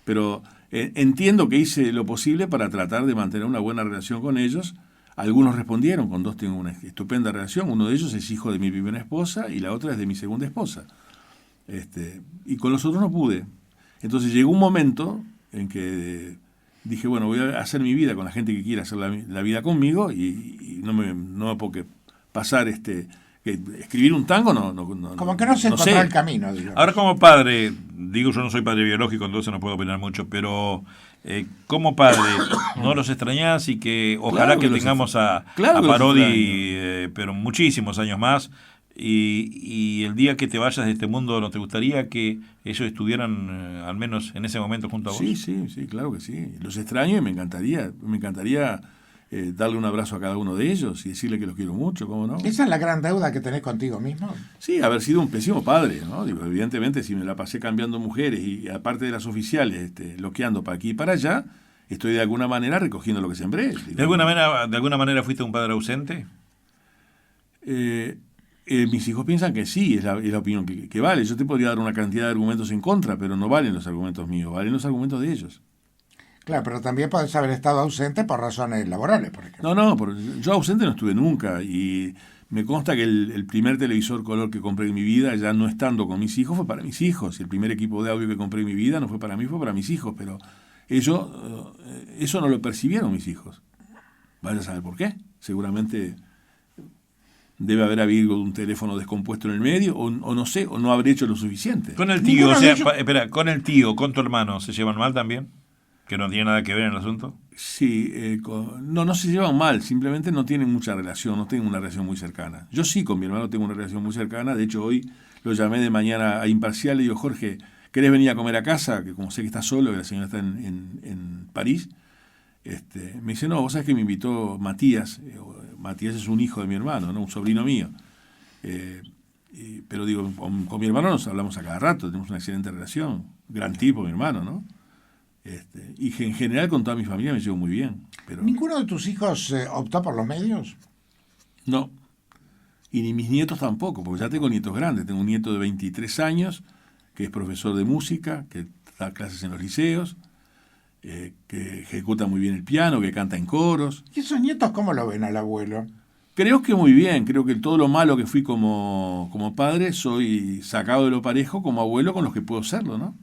Pero entiendo que hice lo posible para tratar de mantener una buena relación con ellos. Algunos respondieron, con 2 tengo una estupenda relación, uno de ellos es hijo de mi primera esposa y la otra es de mi segunda esposa. Y con los otros no pude. Entonces llegó un momento en que dije, bueno, voy a hacer mi vida con la gente que quiera hacer la vida conmigo y no me puedo que pasar que escribir un tango no como que no se encontró sé. el camino, digamos. Ahora, como padre, digo, yo no soy padre biológico, entonces no puedo opinar mucho, pero como padre, ¿no los extrañás? Y que ojalá Claro que que tengamos a claro que Parodi, pero muchísimos años más. Y el día que te vayas de este mundo, ¿no te gustaría que ellos estuvieran al menos en ese momento junto a vos? Sí, claro que sí. Los extraño y me encantaría darle un abrazo a cada uno de ellos y decirle que los quiero mucho, ¿cómo no? ¿Esa es la gran deuda que tenés contigo mismo? Sí, haber sido un pésimo padre, ¿no? Digo, evidentemente, si me la pasé cambiando mujeres y aparte de las oficiales, loqueando para aquí y para allá, estoy de alguna manera recogiendo lo que sembré. Digo. ¿De alguna manera fuiste un padre ausente? Mis hijos piensan que sí, es la opinión que vale. Yo te podría dar una cantidad de argumentos en contra, pero no valen los argumentos míos, valen los argumentos de ellos. Claro, pero también podés haber estado ausente por razones laborales, por ejemplo. No, yo ausente no estuve nunca y me consta que el primer televisor color que compré en mi vida, ya no estando con mis hijos, fue para mis hijos. El primer equipo de audio que compré en mi vida no fue para mí, fue para mis hijos, pero eso no lo percibieron mis hijos. Vaya a saber por qué. Seguramente debe haber habido un teléfono descompuesto en el medio, o no sé, o no habré hecho lo suficiente. Con el tío, con el tío, con tu hermano, ¿se llevan mal también? ¿Que no tiene nada que ver en el asunto? Sí, no se llevan mal, simplemente no tienen mucha relación, no tienen una relación muy cercana. Yo sí, con mi hermano tengo una relación muy cercana, de hecho hoy lo llamé de mañana a Imparcial y digo, Jorge, ¿querés venir a comer a casa? Que como sé que estás solo, que la señora está en París, me dice, no, vos sabés que me invitó Matías. Matías es un hijo de mi hermano, ¿no? Un sobrino mío. Pero digo, con mi hermano nos hablamos a cada rato, tenemos una excelente relación, gran tipo mi hermano, ¿no? Y en general con toda mi familia me llevo muy bien. Pero ¿Ninguno de tus hijos optó por los medios? no, y ni mis nietos tampoco, porque ya tengo nietos grandes. Tengo un nieto de 23 años que es profesor de música, que da clases en los liceos, que ejecuta muy bien el piano, que canta en coros. ¿Y esos nietos cómo lo ven al abuelo? Creo que muy bien, creo que todo lo malo que fui como padre, soy sacado de lo parejo como abuelo con los que puedo serlo, ¿no?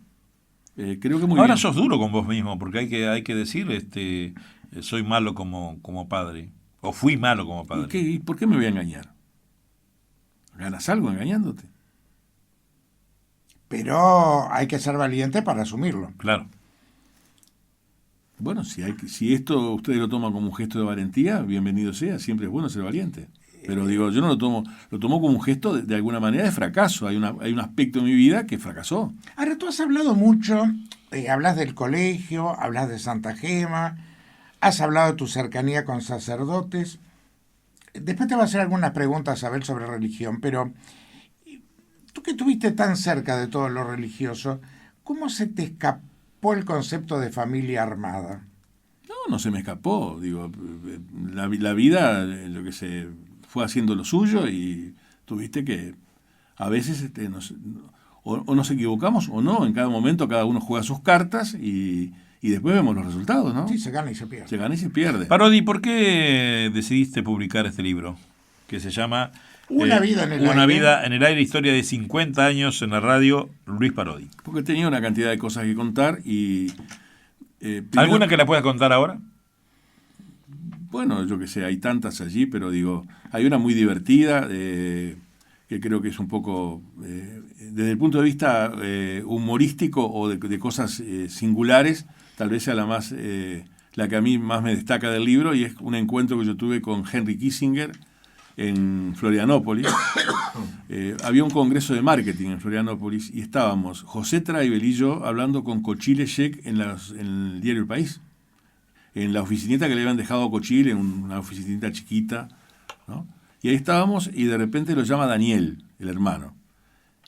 Creo que muy Ahora bien. sos duro con vos mismo, porque hay que decir, soy malo como padre, o fui malo como padre. ¿Y por qué me voy a engañar? ¿Ganas algo engañándote? Pero hay que ser valiente para asumirlo. Claro. Bueno, si esto ustedes lo toman como un gesto de valentía, bienvenido sea, siempre es bueno ser valiente. Pero digo, yo no lo tomo como un gesto de alguna manera de fracaso. Hay un aspecto de mi vida que fracasó. Ahora, tú has hablado mucho, hablas del colegio, hablas de Santa Gema, has hablado de tu cercanía con sacerdotes. Después te voy a hacer algunas preguntas, Abel, sobre religión, pero tú que estuviste tan cerca de todo lo religioso, ¿cómo se te escapó el concepto de familia armada? No se me escapó. Digo, la vida, lo que se fue haciendo lo suyo y tuviste que a veces o nos equivocamos o no. En cada momento cada uno juega sus cartas y después vemos los resultados, ¿no? Sí, se gana y se pierde. Se gana y se pierde. Parodi, ¿por qué decidiste publicar este libro? Que se llama Una vida en el aire. Una vida en el aire, historia de 50 años en la radio, Luis Parodi. Porque tenía una cantidad de cosas que contar y... ¿Alguna que la puedas contar ahora? Bueno, yo que sé, hay tantas allí, pero digo, hay una muy divertida, que creo que es un poco, desde el punto de vista humorístico o de cosas singulares, tal vez sea la que a mí más me destaca del libro, y es un encuentro que yo tuve con Henry Kissinger en Florianópolis. Había un congreso de marketing en Florianópolis y estábamos José Traibel y yo hablando con Cochile Sheck en el diario El País, en la oficinita que le habían dejado a Cochile, en una oficinita chiquita, ¿no? Y ahí estábamos y de repente lo llama Daniel, el hermano.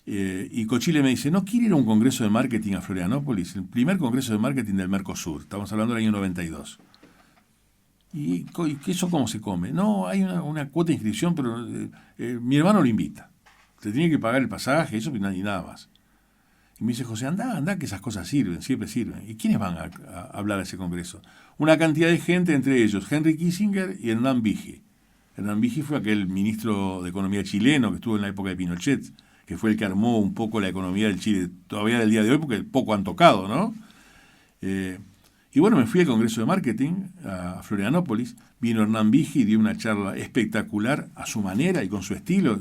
Y Cochile me dice, ¿no quiere ir a un congreso de marketing a Florianópolis? El primer congreso de marketing del Mercosur, estamos hablando del año 92. ¿Y eso cómo se come? No, hay una cuota de inscripción, pero mi hermano lo invita. Te tiene que pagar el pasaje, eso y nada más. Y me dice, José, anda, que esas cosas sirven, siempre sirven. ¿Y quiénes van a hablar a ese congreso? Una cantidad de gente, entre ellos Henry Kissinger y Hernán Vigi. Hernán Vigi fue aquel ministro de Economía chileno que estuvo en la época de Pinochet, que fue el que armó un poco la economía del Chile, todavía del día de hoy, porque poco han tocado, ¿no? Y bueno, me fui al congreso de marketing a Florianópolis, vino Hernán Vigi y dio una charla espectacular a su manera y con su estilo.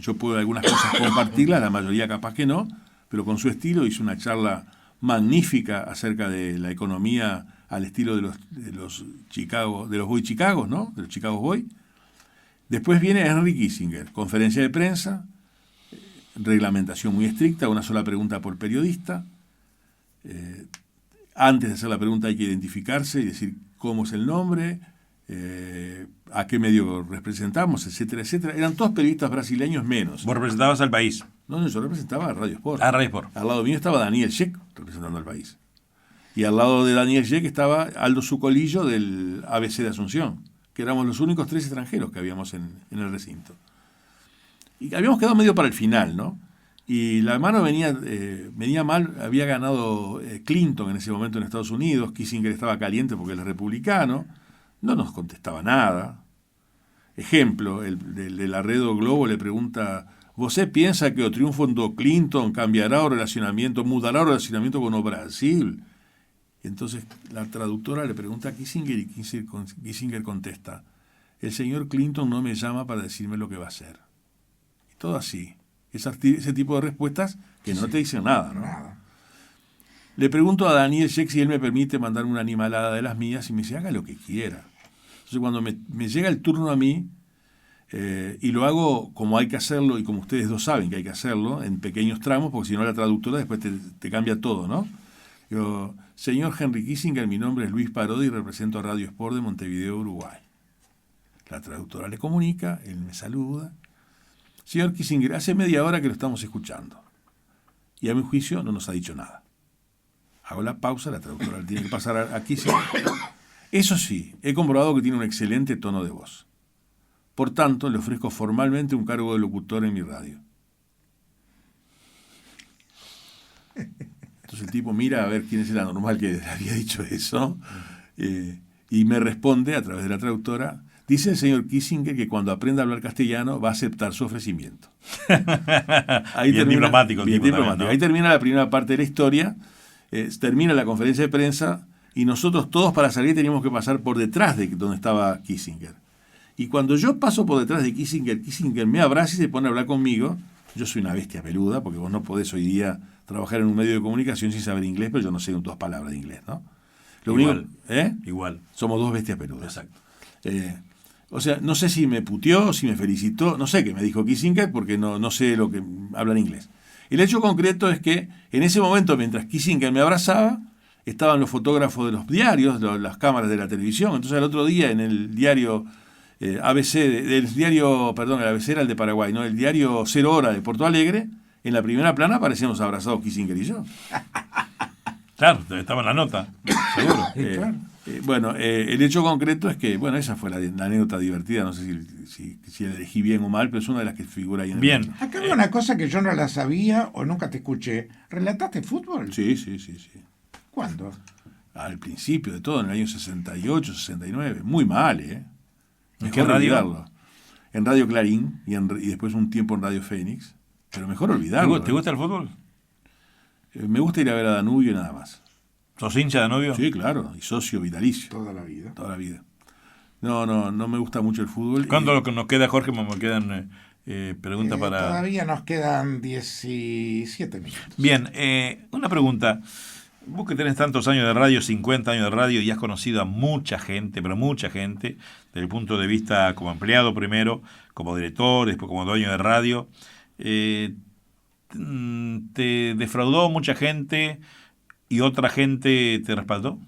Yo puedo algunas cosas compartirlas, la mayoría capaz que no, pero con su estilo hizo una charla magnífica acerca de la economía al estilo de los Boy Chicago, ¿no? De los Chicago Boy. Después viene Henry Kissinger, conferencia de prensa, reglamentación muy estricta, una sola pregunta por periodista. Antes de hacer la pregunta hay que identificarse y decir cómo es el nombre, a qué medio representamos, etcétera, etcétera. Eran todos periodistas brasileños menos. Vos representabas al país. No, yo representaba a Radio Sport. A Radio Sport. Al lado mío estaba Daniel Sheck representando al país. Y al lado de Daniel Sheck estaba Aldo Zucolillo del ABC de Asunción, que éramos los únicos 3 extranjeros que habíamos en el recinto. Y habíamos quedado medio para el final, ¿no? Y la mano venía mal, había ganado Clinton en ese momento en Estados Unidos, Kissinger estaba caliente porque él es republicano, no nos contestaba nada. Ejemplo, el de Larredo Globo le pregunta, ¿você piensa que el triunfo de Clinton mudará el relacionamiento con el Brasil? Y entonces la traductora le pregunta a Kissinger y Kissinger contesta, el señor Clinton no me llama para decirme lo que va a hacer. Y todo así. Ese tipo de respuestas que no te dicen nada, ¿no? Nada. Le pregunto a Daniel Sheck si él me permite mandarme una animalada de las mías y me dice, haga lo que quiera. Entonces cuando me llega el turno a mí, y lo hago como hay que hacerlo y como ustedes dos saben que hay que hacerlo, en pequeños tramos, porque si no la traductora después te cambia todo, ¿no? Digo, señor Henry Kissinger, mi nombre es Luis Parodi y represento a Radio Sport de Montevideo, Uruguay. La traductora le comunica, él me saluda. Señor Kissinger, hace media hora que lo estamos escuchando. Y a mi juicio no nos ha dicho nada. Hago la pausa, la traductora le tiene que pasar a Kissinger. Eso sí, he comprobado que tiene un excelente tono de voz. Por tanto, le ofrezco formalmente un cargo de locutor en mi radio. Entonces el tipo mira a ver quién es el anormal que le había dicho eso, y me responde a través de la traductora, dice el señor Kissinger que cuando aprenda a hablar castellano va a aceptar su ofrecimiento. Ahí bien diplomático. Bien diplomático. También, ¿no? Ahí termina la primera parte de la historia, termina la conferencia de prensa y nosotros todos para salir teníamos que pasar por detrás de donde estaba Kissinger. Y cuando yo paso por detrás de Kissinger, Kissinger me abraza y se pone a hablar conmigo. Yo soy una bestia peluda, porque vos no podés hoy día trabajar en un medio de comunicación sin saber inglés, pero yo no sé 2 palabras de inglés, ¿no? Igual. Igual. Somos 2 bestias peludas. Exacto. O sea, no sé si me puteó, si me felicitó, no sé qué me dijo Kissinger, porque no sé lo que habla en inglés. El hecho concreto es que en ese momento, mientras Kissinger me abrazaba, estaban los fotógrafos de los diarios, las cámaras de la televisión. Entonces el otro día en el diario ABC, el ABC era el de Paraguay, ¿no? El diario 0 Hora de Porto Alegre, en la primera plana aparecíamos abrazados Kissinger y yo. Claro, estaba en la nota, seguro. Claro. El hecho concreto es que, esa fue la anécdota divertida, no sé si la elegí bien o mal, pero es una de las que figura ahí en el Bien. libro. Acá hay una cosa que yo no la sabía o nunca te escuché. ¿Relataste fútbol? Sí. ¿Cuándo? Al principio de todo, en el año 68, 69. Muy mal, ¿eh? ¿En qué radio? Olvidarlo. En Radio Clarín y después un tiempo en Radio Fénix. Pero mejor olvidarlo. ¿Te gusta el fútbol? Me gusta ir a ver a Danubio y nada más. ¿Sos hincha de Danubio? Sí, claro. Y socio vitalicio. Toda la vida. Toda la vida. No me gusta mucho el fútbol. ¿Cuándo nos queda, Jorge? Me quedan preguntas para... Todavía nos quedan 17 minutos. Bien, una pregunta. Vos que tenés tantos años de radio, 50 años de radio, y has conocido a mucha gente, pero mucha gente, desde el punto de vista como empleado primero, como director, después como dueño de radio, ¿te defraudó mucha gente y otra gente te respaldó?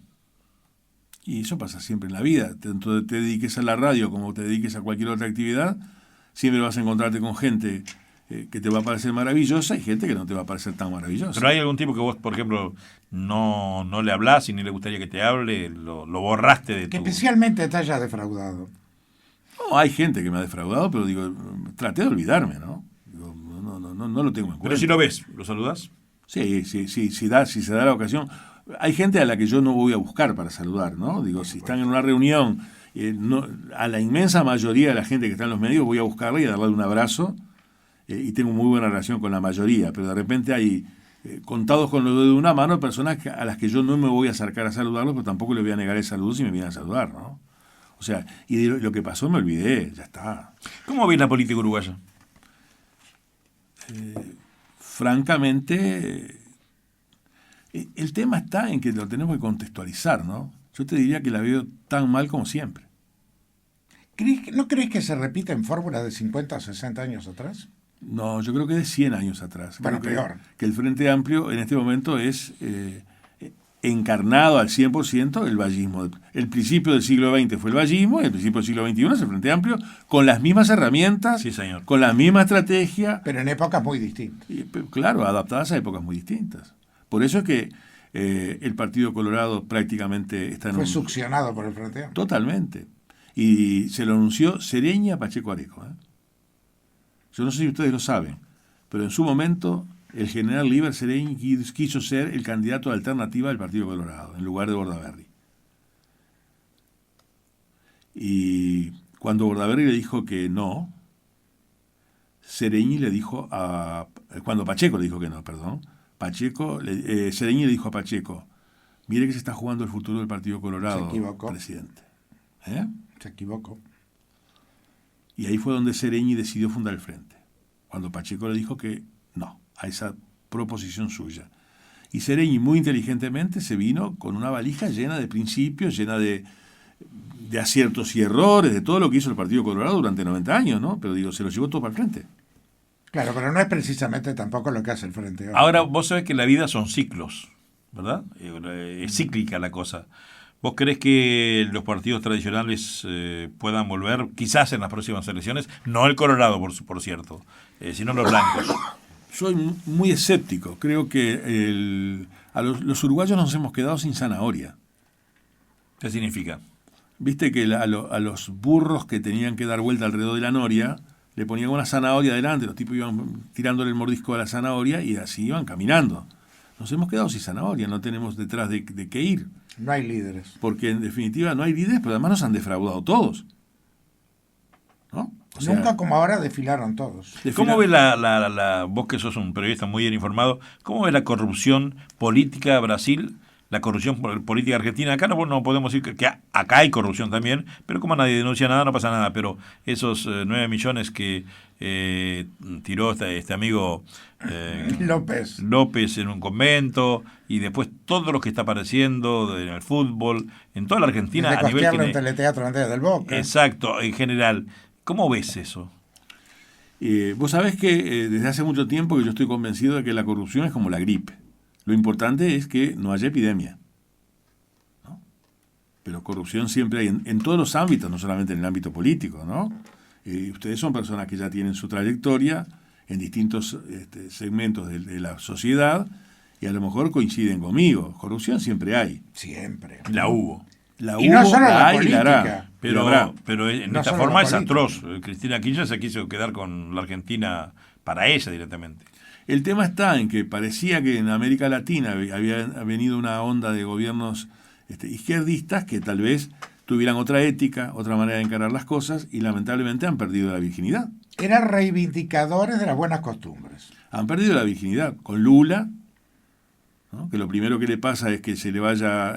Y eso pasa siempre en la vida. Tanto te dediques a la radio como te dediques a cualquier otra actividad, siempre vas a encontrarte con gente que te va a parecer maravillosa y gente que no te va a parecer tan maravillosa. Pero hay algún tipo que vos, por ejemplo, no le hablás y ni le gustaría que te hable, lo borraste de Que tu... especialmente te haya defraudado. No, hay gente que me ha defraudado, pero digo, traté de olvidarme, ¿no? Digo, no lo tengo en cuenta. Pero si lo ves, ¿lo saludás? Sí, si se da la ocasión. Hay gente a la que yo no voy a buscar para saludar, ¿no? Digo, si están en una reunión, a la inmensa mayoría de la gente que está en los medios voy a buscarla y a darle un abrazo, y tengo muy buena relación con la mayoría, pero de repente hay, contados con los dedos de una mano, personas a las que yo no me voy a acercar a saludarlos, pero tampoco les voy a negar el saludo si me vienen a saludar, ¿no? O sea, y de lo que pasó me olvidé, ya está. ¿Cómo ves la política uruguaya? Francamente, el tema está en que lo tenemos que contextualizar, ¿no? Yo te diría que la veo tan mal como siempre. ¿No crees que se repiten fórmulas de 50 o 60 años atrás? No, yo creo que de 100 años atrás. Bueno, Creo peor. que el Frente Amplio en este momento es encarnado al 100% el vallismo. El principio del siglo XX fue el vallismo, y el principio del siglo XXI es el Frente Amplio, con las mismas herramientas, Sí, señor. con la misma estrategia, Pero en épocas muy distintas. claro, adaptadas a épocas muy distintas. Por eso es que el Partido Colorado prácticamente está en Fue un... succionado por el Frente Amplio. Totalmente. Y se lo anunció Sereñi a Pacheco Areco. Yo no sé si ustedes lo saben, pero en su momento el general Líber Sereñi quiso ser el candidato de alternativa del Partido Colorado, en lugar de Bordaberry. Y cuando Bordaberry le dijo que no, Sereñi le dijo a... Cuando Pacheco le dijo que no, perdón, Sereñi le dijo a Pacheco, mire que se está jugando el futuro del Partido Colorado, Se equivocó. presidente. Se equivocó. Y ahí fue donde Sereñi decidió fundar el Frente, cuando Pacheco le dijo que no a esa proposición suya. Y Sereñi muy inteligentemente se vino con una valija llena de principios, llena de aciertos y errores, de todo lo que hizo el Partido Colorado durante 90 años, ¿no? Pero digo, se lo llevó todo para el Frente. Claro, pero no es precisamente tampoco lo que hace el Frente Amplio. Ahora, vos sabés que la vida son ciclos, ¿verdad? Es cíclica la cosa. ¿Vos crees que los partidos tradicionales puedan volver, quizás en las próximas elecciones? No el Colorado, por cierto, sino los blancos. Soy muy escéptico. Creo que los uruguayos nos hemos quedado sin zanahoria. ¿Qué significa? Viste que a los burros que tenían que dar vuelta alrededor de la noria, le ponían una zanahoria adelante, los tipos iban tirándole el mordisco a la zanahoria y así iban caminando. Nos hemos quedado sin zanahoria, no tenemos detrás de qué ir. No hay líderes. Porque en definitiva no hay líderes, pero además nos han defraudado todos. ¿No? O sea, Nunca como ahora desfilaron todos. ¿Cómo ves vos que sos un periodista muy bien informado, cómo ves la corrupción política de Brasil, la corrupción política argentina? Acá no podemos decir que acá hay corrupción también, pero como nadie denuncia nada, no pasa nada. Pero esos 9 millones que tiró este amigo López en un convento, y después todo lo que está apareciendo en el fútbol, en toda la Argentina, Desde a nivel costearlo en teleteatro antes del Boca. Exacto, en general. ¿Cómo ves eso? Vos sabés que desde hace mucho tiempo que yo estoy convencido de que la corrupción es como la gripe. Lo importante es que no haya epidemia, ¿no? Pero corrupción siempre hay en todos los ámbitos, no solamente en el ámbito político, ¿no? Ustedes son personas que ya tienen su trayectoria en distintos segmentos de la sociedad y a lo mejor coinciden conmigo. Corrupción siempre hay. Siempre. La hubo. La Y no hubo, solo la hay y la hará. política. Pero en No esta solo forma la es política. atroz. Cristina Kirchner se quiso quedar con la Argentina para ella directamente. El tema está en que parecía que en América Latina había venido una onda de gobiernos izquierdistas que tal vez tuvieran otra ética, otra manera de encarar las cosas y lamentablemente han perdido la virginidad. Eran reivindicadores de las buenas costumbres. Han perdido la virginidad. Con Lula, ¿no? Que lo primero que le pasa es que se le vaya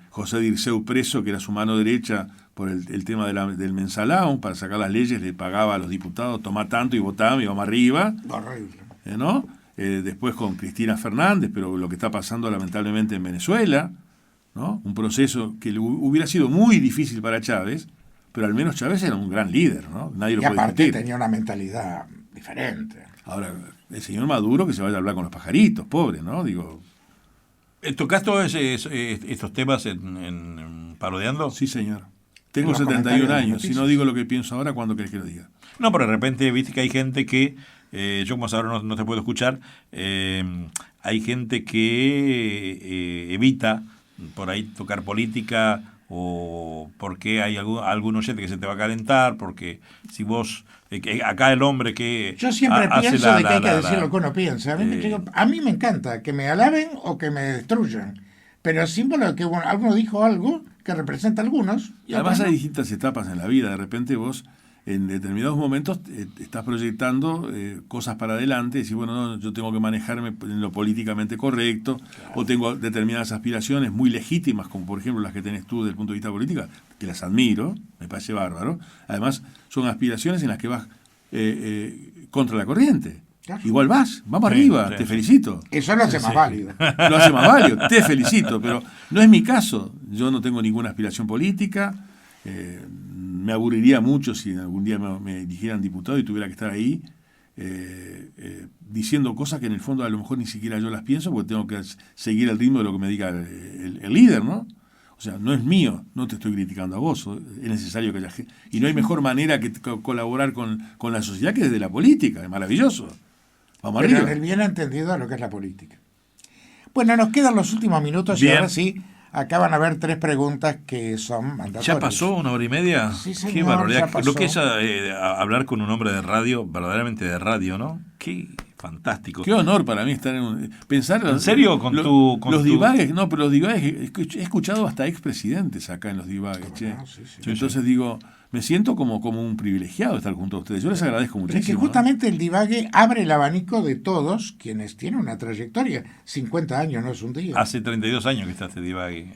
José Dirceu preso, que era su mano derecha por el tema del mensalón, para sacar las leyes, le pagaba a los diputados, tomá tanto y votá, y vamos arriba. Horrible. ¿No? Después con Cristina Fernández, pero lo que está pasando lamentablemente en Venezuela, ¿no? Un proceso que hubiera sido muy difícil para Chávez, pero al menos Chávez era un gran líder, ¿no? Nadie lo Y puede aparte discutir. tenía una mentalidad diferente. Ahora, el señor Maduro que se vaya a hablar con los pajaritos, pobre, ¿no? Digo, ¿Tocás todos estos temas en Parodeando? sí, señor. Tengo los 71 comentarios de años. Si no noticias. digo lo que pienso ahora, ¿cuándo querés que lo diga? No, pero de repente viste que hay gente que, yo como ahora no te puedo escuchar, hay gente que evita por ahí tocar política, o porque hay algún oyente que se te va a calentar, porque si vos, acá el hombre que Yo siempre hace pienso de que hay que decir lo que uno piensa. A mí me encanta que me alaben o que me destruyan, pero símbolo de que alguno dijo algo que representa a algunos. Y Además otros hay no. distintas etapas en la vida. De repente vos en determinados momentos estás proyectando cosas para adelante y decís, bueno, no, yo tengo que manejarme en lo políticamente correcto, o tengo determinadas aspiraciones muy legítimas, como por ejemplo las que tenés tú desde el punto de vista político, que las admiro, me parece bárbaro. Además, son aspiraciones en las que vas contra la corriente. Claro. Igual vamos Sí, arriba, sí, te sí. felicito. Eso lo hace Sí, más sí. válido. Lo hace más válido, te felicito, pero no es mi caso. Yo no tengo ninguna aspiración política. Me aburriría mucho si algún día me eligieran diputado y tuviera que estar ahí diciendo cosas que en el fondo a lo mejor ni siquiera yo las pienso porque tengo que seguir el ritmo de lo que me diga el líder, ¿no? O sea, no es mío, no te estoy criticando a vos, es necesario que haya gente. Y no hay mejor manera que colaborar con la sociedad que desde la política, es maravilloso. Vamos Pero arriba. en el bien entendido de lo que es la política. Bueno, nos quedan los últimos minutos Bien. y ahora sí, acaban a haber 3 preguntas que son mandatorias. ¿Ya pasó 1 hora y media? Sí, señor, Qué barbaridad. ya pasó. Lo que es hablar con un hombre de radio, verdaderamente de radio, ¿no? Qué fantástico. Qué honor para mí estar pensar ¿En serio? Con los tu- divagues, no, pero los divagues, he escuchado hasta expresidentes acá en los divagues, che. No, sí, sí. Entonces digo, me siento como un privilegiado de estar junto a ustedes. Yo les agradezco Pero es muchísimo. que justamente el divague abre el abanico de todos quienes tienen una trayectoria. 50 años no es un día. Hace 32 años que está este divague.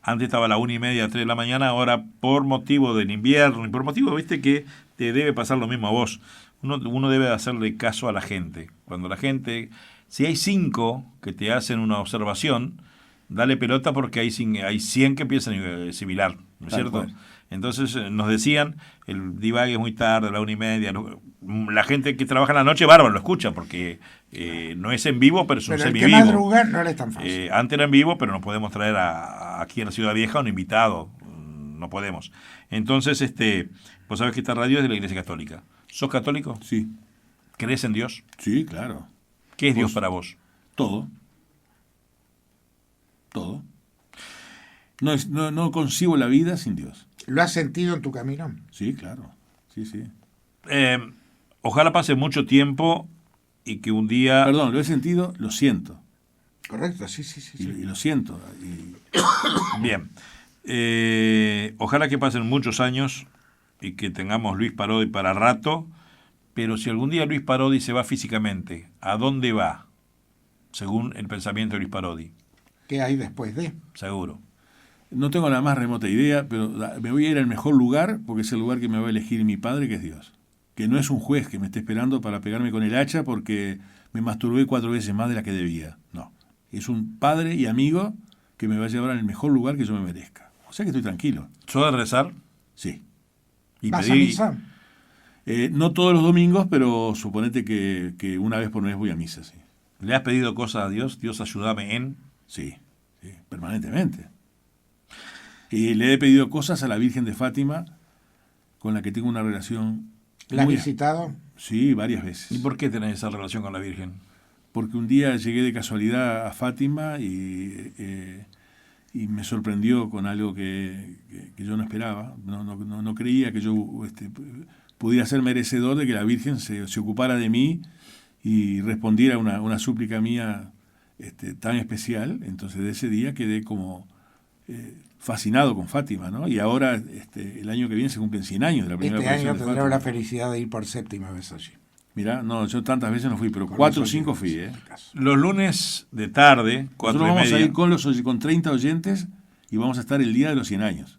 Antes estaba a la 1:30, 3 de la mañana, ahora por motivo del invierno y por motivo, viste, que te debe pasar lo mismo a vos. Uno debe hacerle caso a la gente. Cuando la gente, si hay 5 que te hacen una observación, dale pelota porque hay 100 que empiezan a similar, ¿no es Tal cierto? cual. Entonces nos decían, el divague es muy tarde, a la 1:30. La gente que trabaja en la noche, bárbaro, lo escucha porque no es en vivo, pero es un Pero el que semivivo. madruga no le es tan fácil. Antes era en vivo, pero no podemos traer aquí en la Ciudad Vieja un invitado. No podemos. Entonces, vos sabés que esta radio es de la Iglesia Católica. ¿Sos católico? Sí, ¿Crees en Dios? sí, claro. ¿Qué es Dios Vos- para vos? Todo. Todo. No concibo la vida sin Dios. ¿Lo has sentido en tu camino? Sí, claro. Sí, sí. Ojalá pase mucho tiempo y que un día... Perdón, lo he sentido, lo siento. Correcto, sí, sí, sí. Y sí. lo siento. Y Bien. Ojalá que pasen muchos años y que tengamos Luis Parodi para rato, pero si algún día Luis Parodi se va físicamente, ¿a dónde va? Según el pensamiento de Luis Parodi. ¿Qué hay después de? Seguro. no tengo la más remota idea, pero me voy a ir al mejor lugar porque es el lugar que me va a elegir mi padre, que es Dios. Que no es un juez que me esté esperando para pegarme con el hacha porque me masturbé 4 veces más de la que debía. No. Es un padre y amigo que me va a llevar al mejor lugar que yo me merezca. O sea que estoy tranquilo. ¿Sos de rezar? Sí. Y ¿Vas a pedir- misa? No todos los domingos, pero suponete que una vez por mes voy a misa, sí. ¿Le has pedido cosas a Dios? Dios, ayúdame en... Sí, sí, permanentemente. Y le he pedido cosas a la Virgen de Fátima, con la que tengo una relación... ¿La has muy- visitado? Sí, varias veces. ¿Y por qué tenés esa relación con la Virgen? Porque un día llegué de casualidad a Fátima y me sorprendió con algo que yo no esperaba. No creía que yo pudiera ser merecedor de que la Virgen se ocupara de mí y respondiera a una súplica mía tan especial. Entonces de ese día quedé como fascinado con Fátima, ¿no? Y ahora el año que viene se cumplen 100 años de la primera Este aparición año de tendré Fátima. la felicidad de ir por 7ª vez allí. Mirá, no, yo tantas veces no fui, pero Con 4 o los 5 oyentes, fui, en este caso. Los lunes de tarde, 4 Nosotros y vamos media... a ir con 30 oyentes y vamos a estar el día de los 100 años,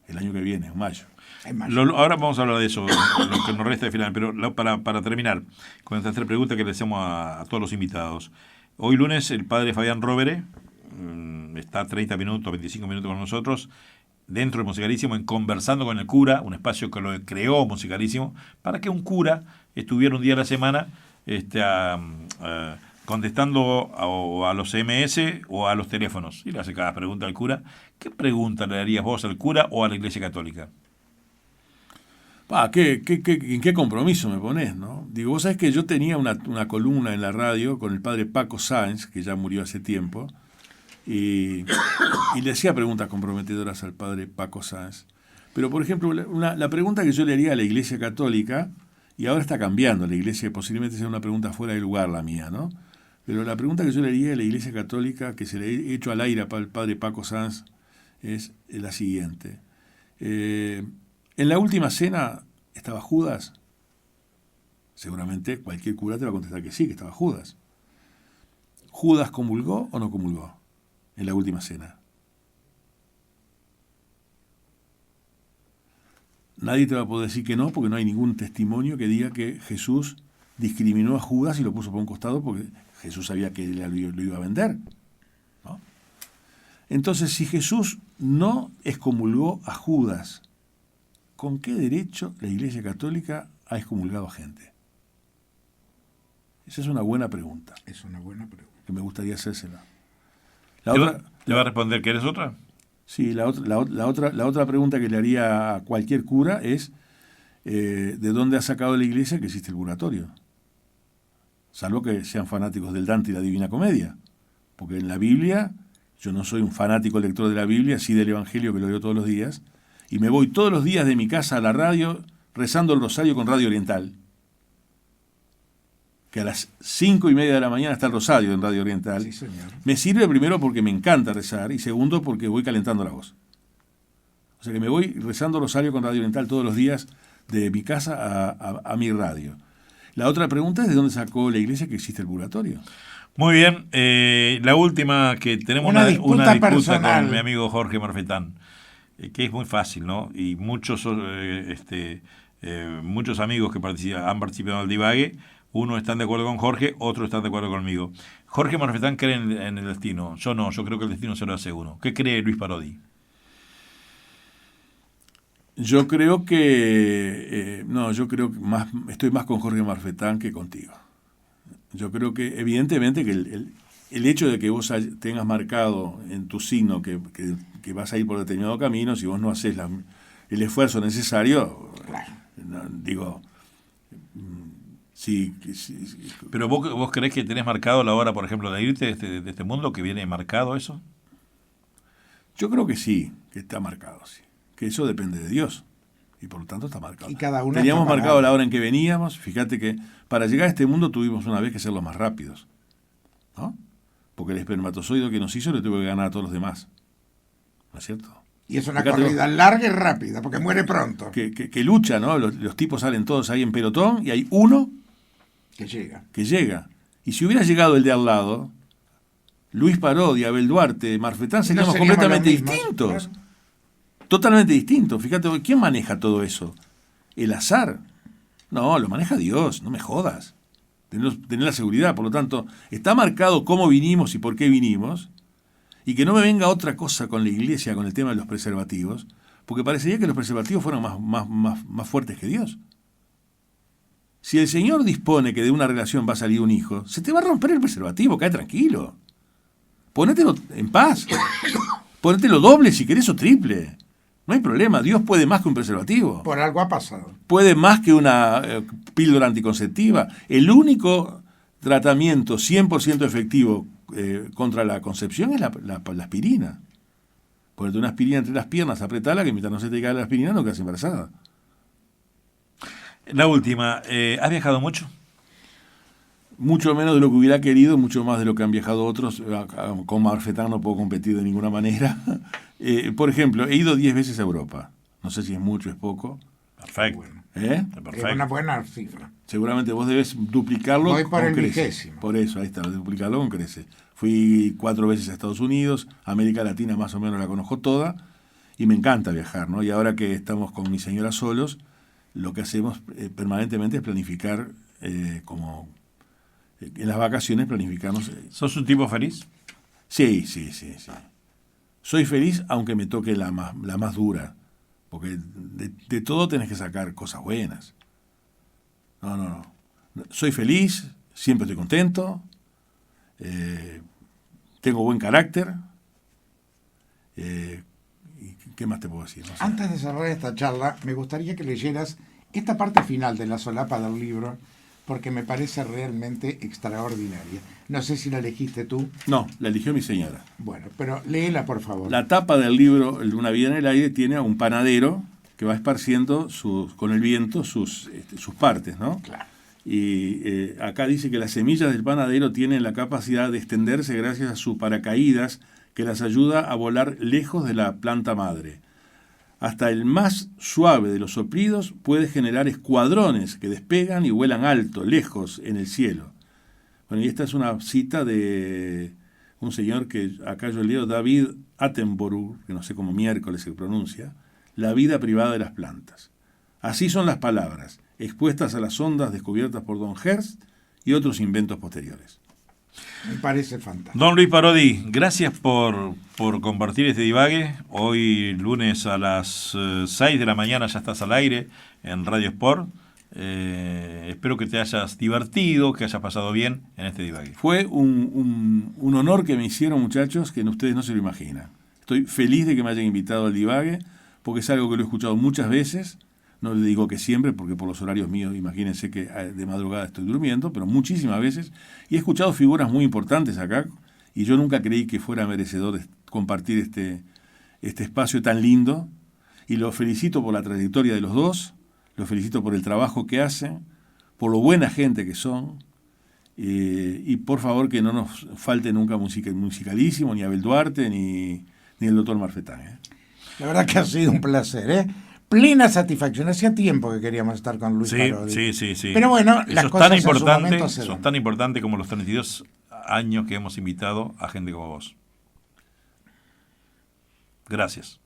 el año que viene, en mayo. En mayo. Ahora vamos a hablar de eso, lo que nos resta de final, pero para terminar con estas 3 preguntas que le hacemos a todos los invitados. Hoy lunes el padre Fabián Rovere está 30 minutos, 25 minutos con nosotros, dentro de Musicalísimo, en Conversando con el Cura, un espacio que lo creó Musicalísimo, para que un cura estuviera un día a la semana contestando a los SMS o a los teléfonos. Y le hace cada pregunta al cura. ¿Qué pregunta le darías vos al cura o a la Iglesia Católica? ¿En qué compromiso me pones, no? Digo, vos sabés que yo tenía una columna en la radio con el padre Paco Sáenz, que ya murió hace tiempo, y le hacía preguntas comprometedoras al padre Paco Sáenz. Pero, por ejemplo, la pregunta que yo le haría a la Iglesia Católica, y ahora está cambiando la Iglesia, posiblemente sea una pregunta fuera de lugar la mía, ¿no? Pero la pregunta que yo le haría a la Iglesia Católica, que se le he hecho al aire al padre Paco Sáenz, es la siguiente. ¿En la última cena estaba Judas? Seguramente cualquier cura te va a contestar que sí, que estaba Judas. ¿Judas comulgó o no comulgó en la última cena? Nadie te va a poder decir que no, porque no hay ningún testimonio que diga que Jesús discriminó a Judas y lo puso por un costado porque Jesús sabía que él lo iba a vender, ¿no? Entonces, si Jesús no excomulgó a Judas, ¿con qué derecho la Iglesia Católica ha excomulgado a gente? Esa es una buena pregunta. Es una buena pregunta. Que me gustaría hacérsela. ¿Le va a responder que eres otra? Sí, la otra pregunta que le haría a cualquier cura es ¿de dónde ha sacado la Iglesia que existe el purgatorio? Salvo que sean fanáticos del Dante y la Divina Comedia. Porque en la Biblia, yo no soy un fanático lector de la Biblia, sí del Evangelio que lo leo todos los días, y me voy todos los días de mi casa a la radio rezando el rosario con Radio Oriental. Que a las 5:30 de la mañana está el rosario en Radio Oriental. Sí, señor. Me sirve primero porque me encanta rezar y segundo porque voy calentando la voz. O sea que me voy rezando rosario con Radio Oriental todos los días de mi casa a mi radio. La otra pregunta es ¿de dónde sacó la Iglesia que existe el purgatorio? Muy bien, la última que tenemos Una disputa personal con mi amigo Jorge Marfetán, que es muy fácil, ¿no? Y muchos amigos que han participado en el divague, unos están de acuerdo con Jorge, otros están de acuerdo conmigo. Jorge Marfetán cree en el destino, yo no, yo creo que el destino se lo hace uno. ¿Qué cree Luis Parodi? Yo creo que estoy más con Jorge Marfetán que contigo. Yo creo que evidentemente que el hecho de que vos tengas marcado en tu signo que vas a ir por determinado camino, si vos no haces el esfuerzo necesario, Claro. digo, sí. Pero vos creés que tenés marcado la hora, por ejemplo, de irte de este mundo, que viene marcado eso. Yo creo que sí, que está marcado, sí. Que eso depende de Dios. Y por lo tanto está marcado. Y cada uno Teníamos está marcado parado. la hora en que veníamos. Fíjate que para llegar a este mundo tuvimos una vez que ser los más rápidos, ¿no? Porque el espermatozoide que nos hizo le tuvo que ganar a todos los demás. ¿No es cierto? Y es una Fíjate corrida larga y rápida, porque muere pronto. Que lucha, ¿no? Los tipos salen todos ahí en pelotón y hay uno Que llega. que llega. Y si hubiera llegado el de al lado, Luis Parodi, Abel Duarte, Marfetán, seríamos seríamos completamente los mismos, distintos. claro. Totalmente distintos. Fíjate, ¿quién maneja todo eso? ¿El azar? No, lo maneja Dios, no me jodas. Tener la seguridad, por lo tanto, está marcado cómo vinimos y por qué vinimos, y que no me venga otra cosa con la Iglesia, con el tema de los preservativos, porque parecería que los preservativos fueron más fuertes que Dios. Si el Señor dispone que de una relación va a salir un hijo, se te va a romper el preservativo, cae tranquilo. Ponételo en paz. Ponételo doble si querés o triple. No hay problema, Dios puede más que un preservativo. Por algo ha pasado. Puede más que una píldora anticonceptiva. El único tratamiento 100% efectivo contra la concepción es la aspirina. Ponerte una aspirina entre las piernas, apretala, que mientras no se te caiga la aspirina no quedas embarazada. La última, ¿has viajado mucho? Mucho menos de lo que hubiera querido, mucho más de lo que han viajado otros. Con Marfetán no puedo competir de ninguna manera. Por ejemplo, he ido 10 veces a Europa. No sé si es mucho o es poco. Perfecto. Bueno, Perfecto. es una buena cifra. Seguramente vos debes duplicarlo Voy por con el creces. 20º. Por eso, ahí está, duplicarlo con creces. Fui 4 veces a Estados Unidos, América Latina más o menos la conozco toda, y me encanta viajar, ¿no? Y ahora que estamos con mi señora solos, lo que hacemos permanentemente es planificar, como en las vacaciones planificarnos. ¿Sos un tipo feliz? Sí. Soy feliz aunque me toque la más dura, porque de todo tenés que sacar cosas buenas. No. Soy feliz, siempre estoy contento, tengo buen carácter. ¿Y qué más te puedo decir? No sé. Antes de cerrar esta charla, me gustaría que leyeras esta parte final de la solapa del libro, porque me parece realmente extraordinaria. No sé si la elegiste tú. No, la eligió mi señora. Bueno, pero léela, por favor. La tapa del libro Una vida en el aire tiene a un panadero que va esparciendo con el viento sus partes, ¿no? Claro. Y acá dice que las semillas del panadero tienen la capacidad de extenderse gracias a su paracaídas que las ayuda a volar lejos de la planta madre. Hasta el más suave de los soplidos puede generar escuadrones que despegan y vuelan alto, lejos, en el cielo. Bueno, y esta es una cita de un señor que acá yo leo, David Attenborough, que no sé cómo miércoles se pronuncia, La vida privada de las plantas. Así son las palabras, expuestas a las ondas descubiertas por Don Hertz y otros inventos posteriores. Me parece fantástico. Don Luis Parodi, gracias por compartir este divague. Hoy lunes a las 6 de la mañana ya estás al aire en Radio Sport. Espero que te hayas divertido, que hayas pasado bien en este divague. Fue un honor que me hicieron, muchachos, que ustedes no se lo imaginan. Estoy feliz de que me hayan invitado al divague, porque es algo que lo he escuchado muchas veces. No le digo que siempre, porque por los horarios míos, imagínense que de madrugada estoy durmiendo, pero muchísimas veces. Y he escuchado figuras muy importantes acá, y yo nunca creí que fuera merecedor de compartir este espacio tan lindo. Y los felicito por la trayectoria de los dos, los felicito por el trabajo que hacen, por lo buena gente que son, y por favor que no nos falte nunca Musicalísimo, ni Abel Duarte, ni el doctor Marfetán. La verdad que ha sido un placer, ¿eh? Plena satisfacción. Hacía tiempo que queríamos estar con Luis Sí, Parodi. sí. Pero bueno, Eso las es cosas tan en su importante, momento se dan. son tan importantes como los 32 años que hemos invitado a gente como vos. Gracias.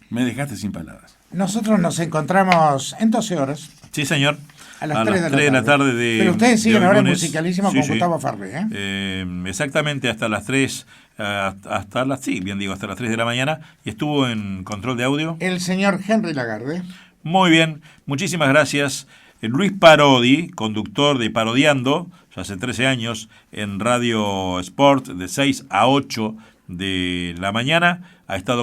Me dejaste sin palabras. Nosotros nos encontramos en 12 horas. Sí, señor. A las 3 de la tarde de Pero ustedes de siguen hoy ahora en lunes. Musicalísimo Sí, con sí. Gustavo Farré, ¿eh? Exactamente hasta las 3, hasta las 3 de la mañana. Y estuvo en control de audio. El señor Henry Lagarde. Muy bien, muchísimas gracias. Luis Parodi, conductor de Parodiando, ya hace 13 años, en Radio Sport, de 6 a 8 de la mañana, ha estado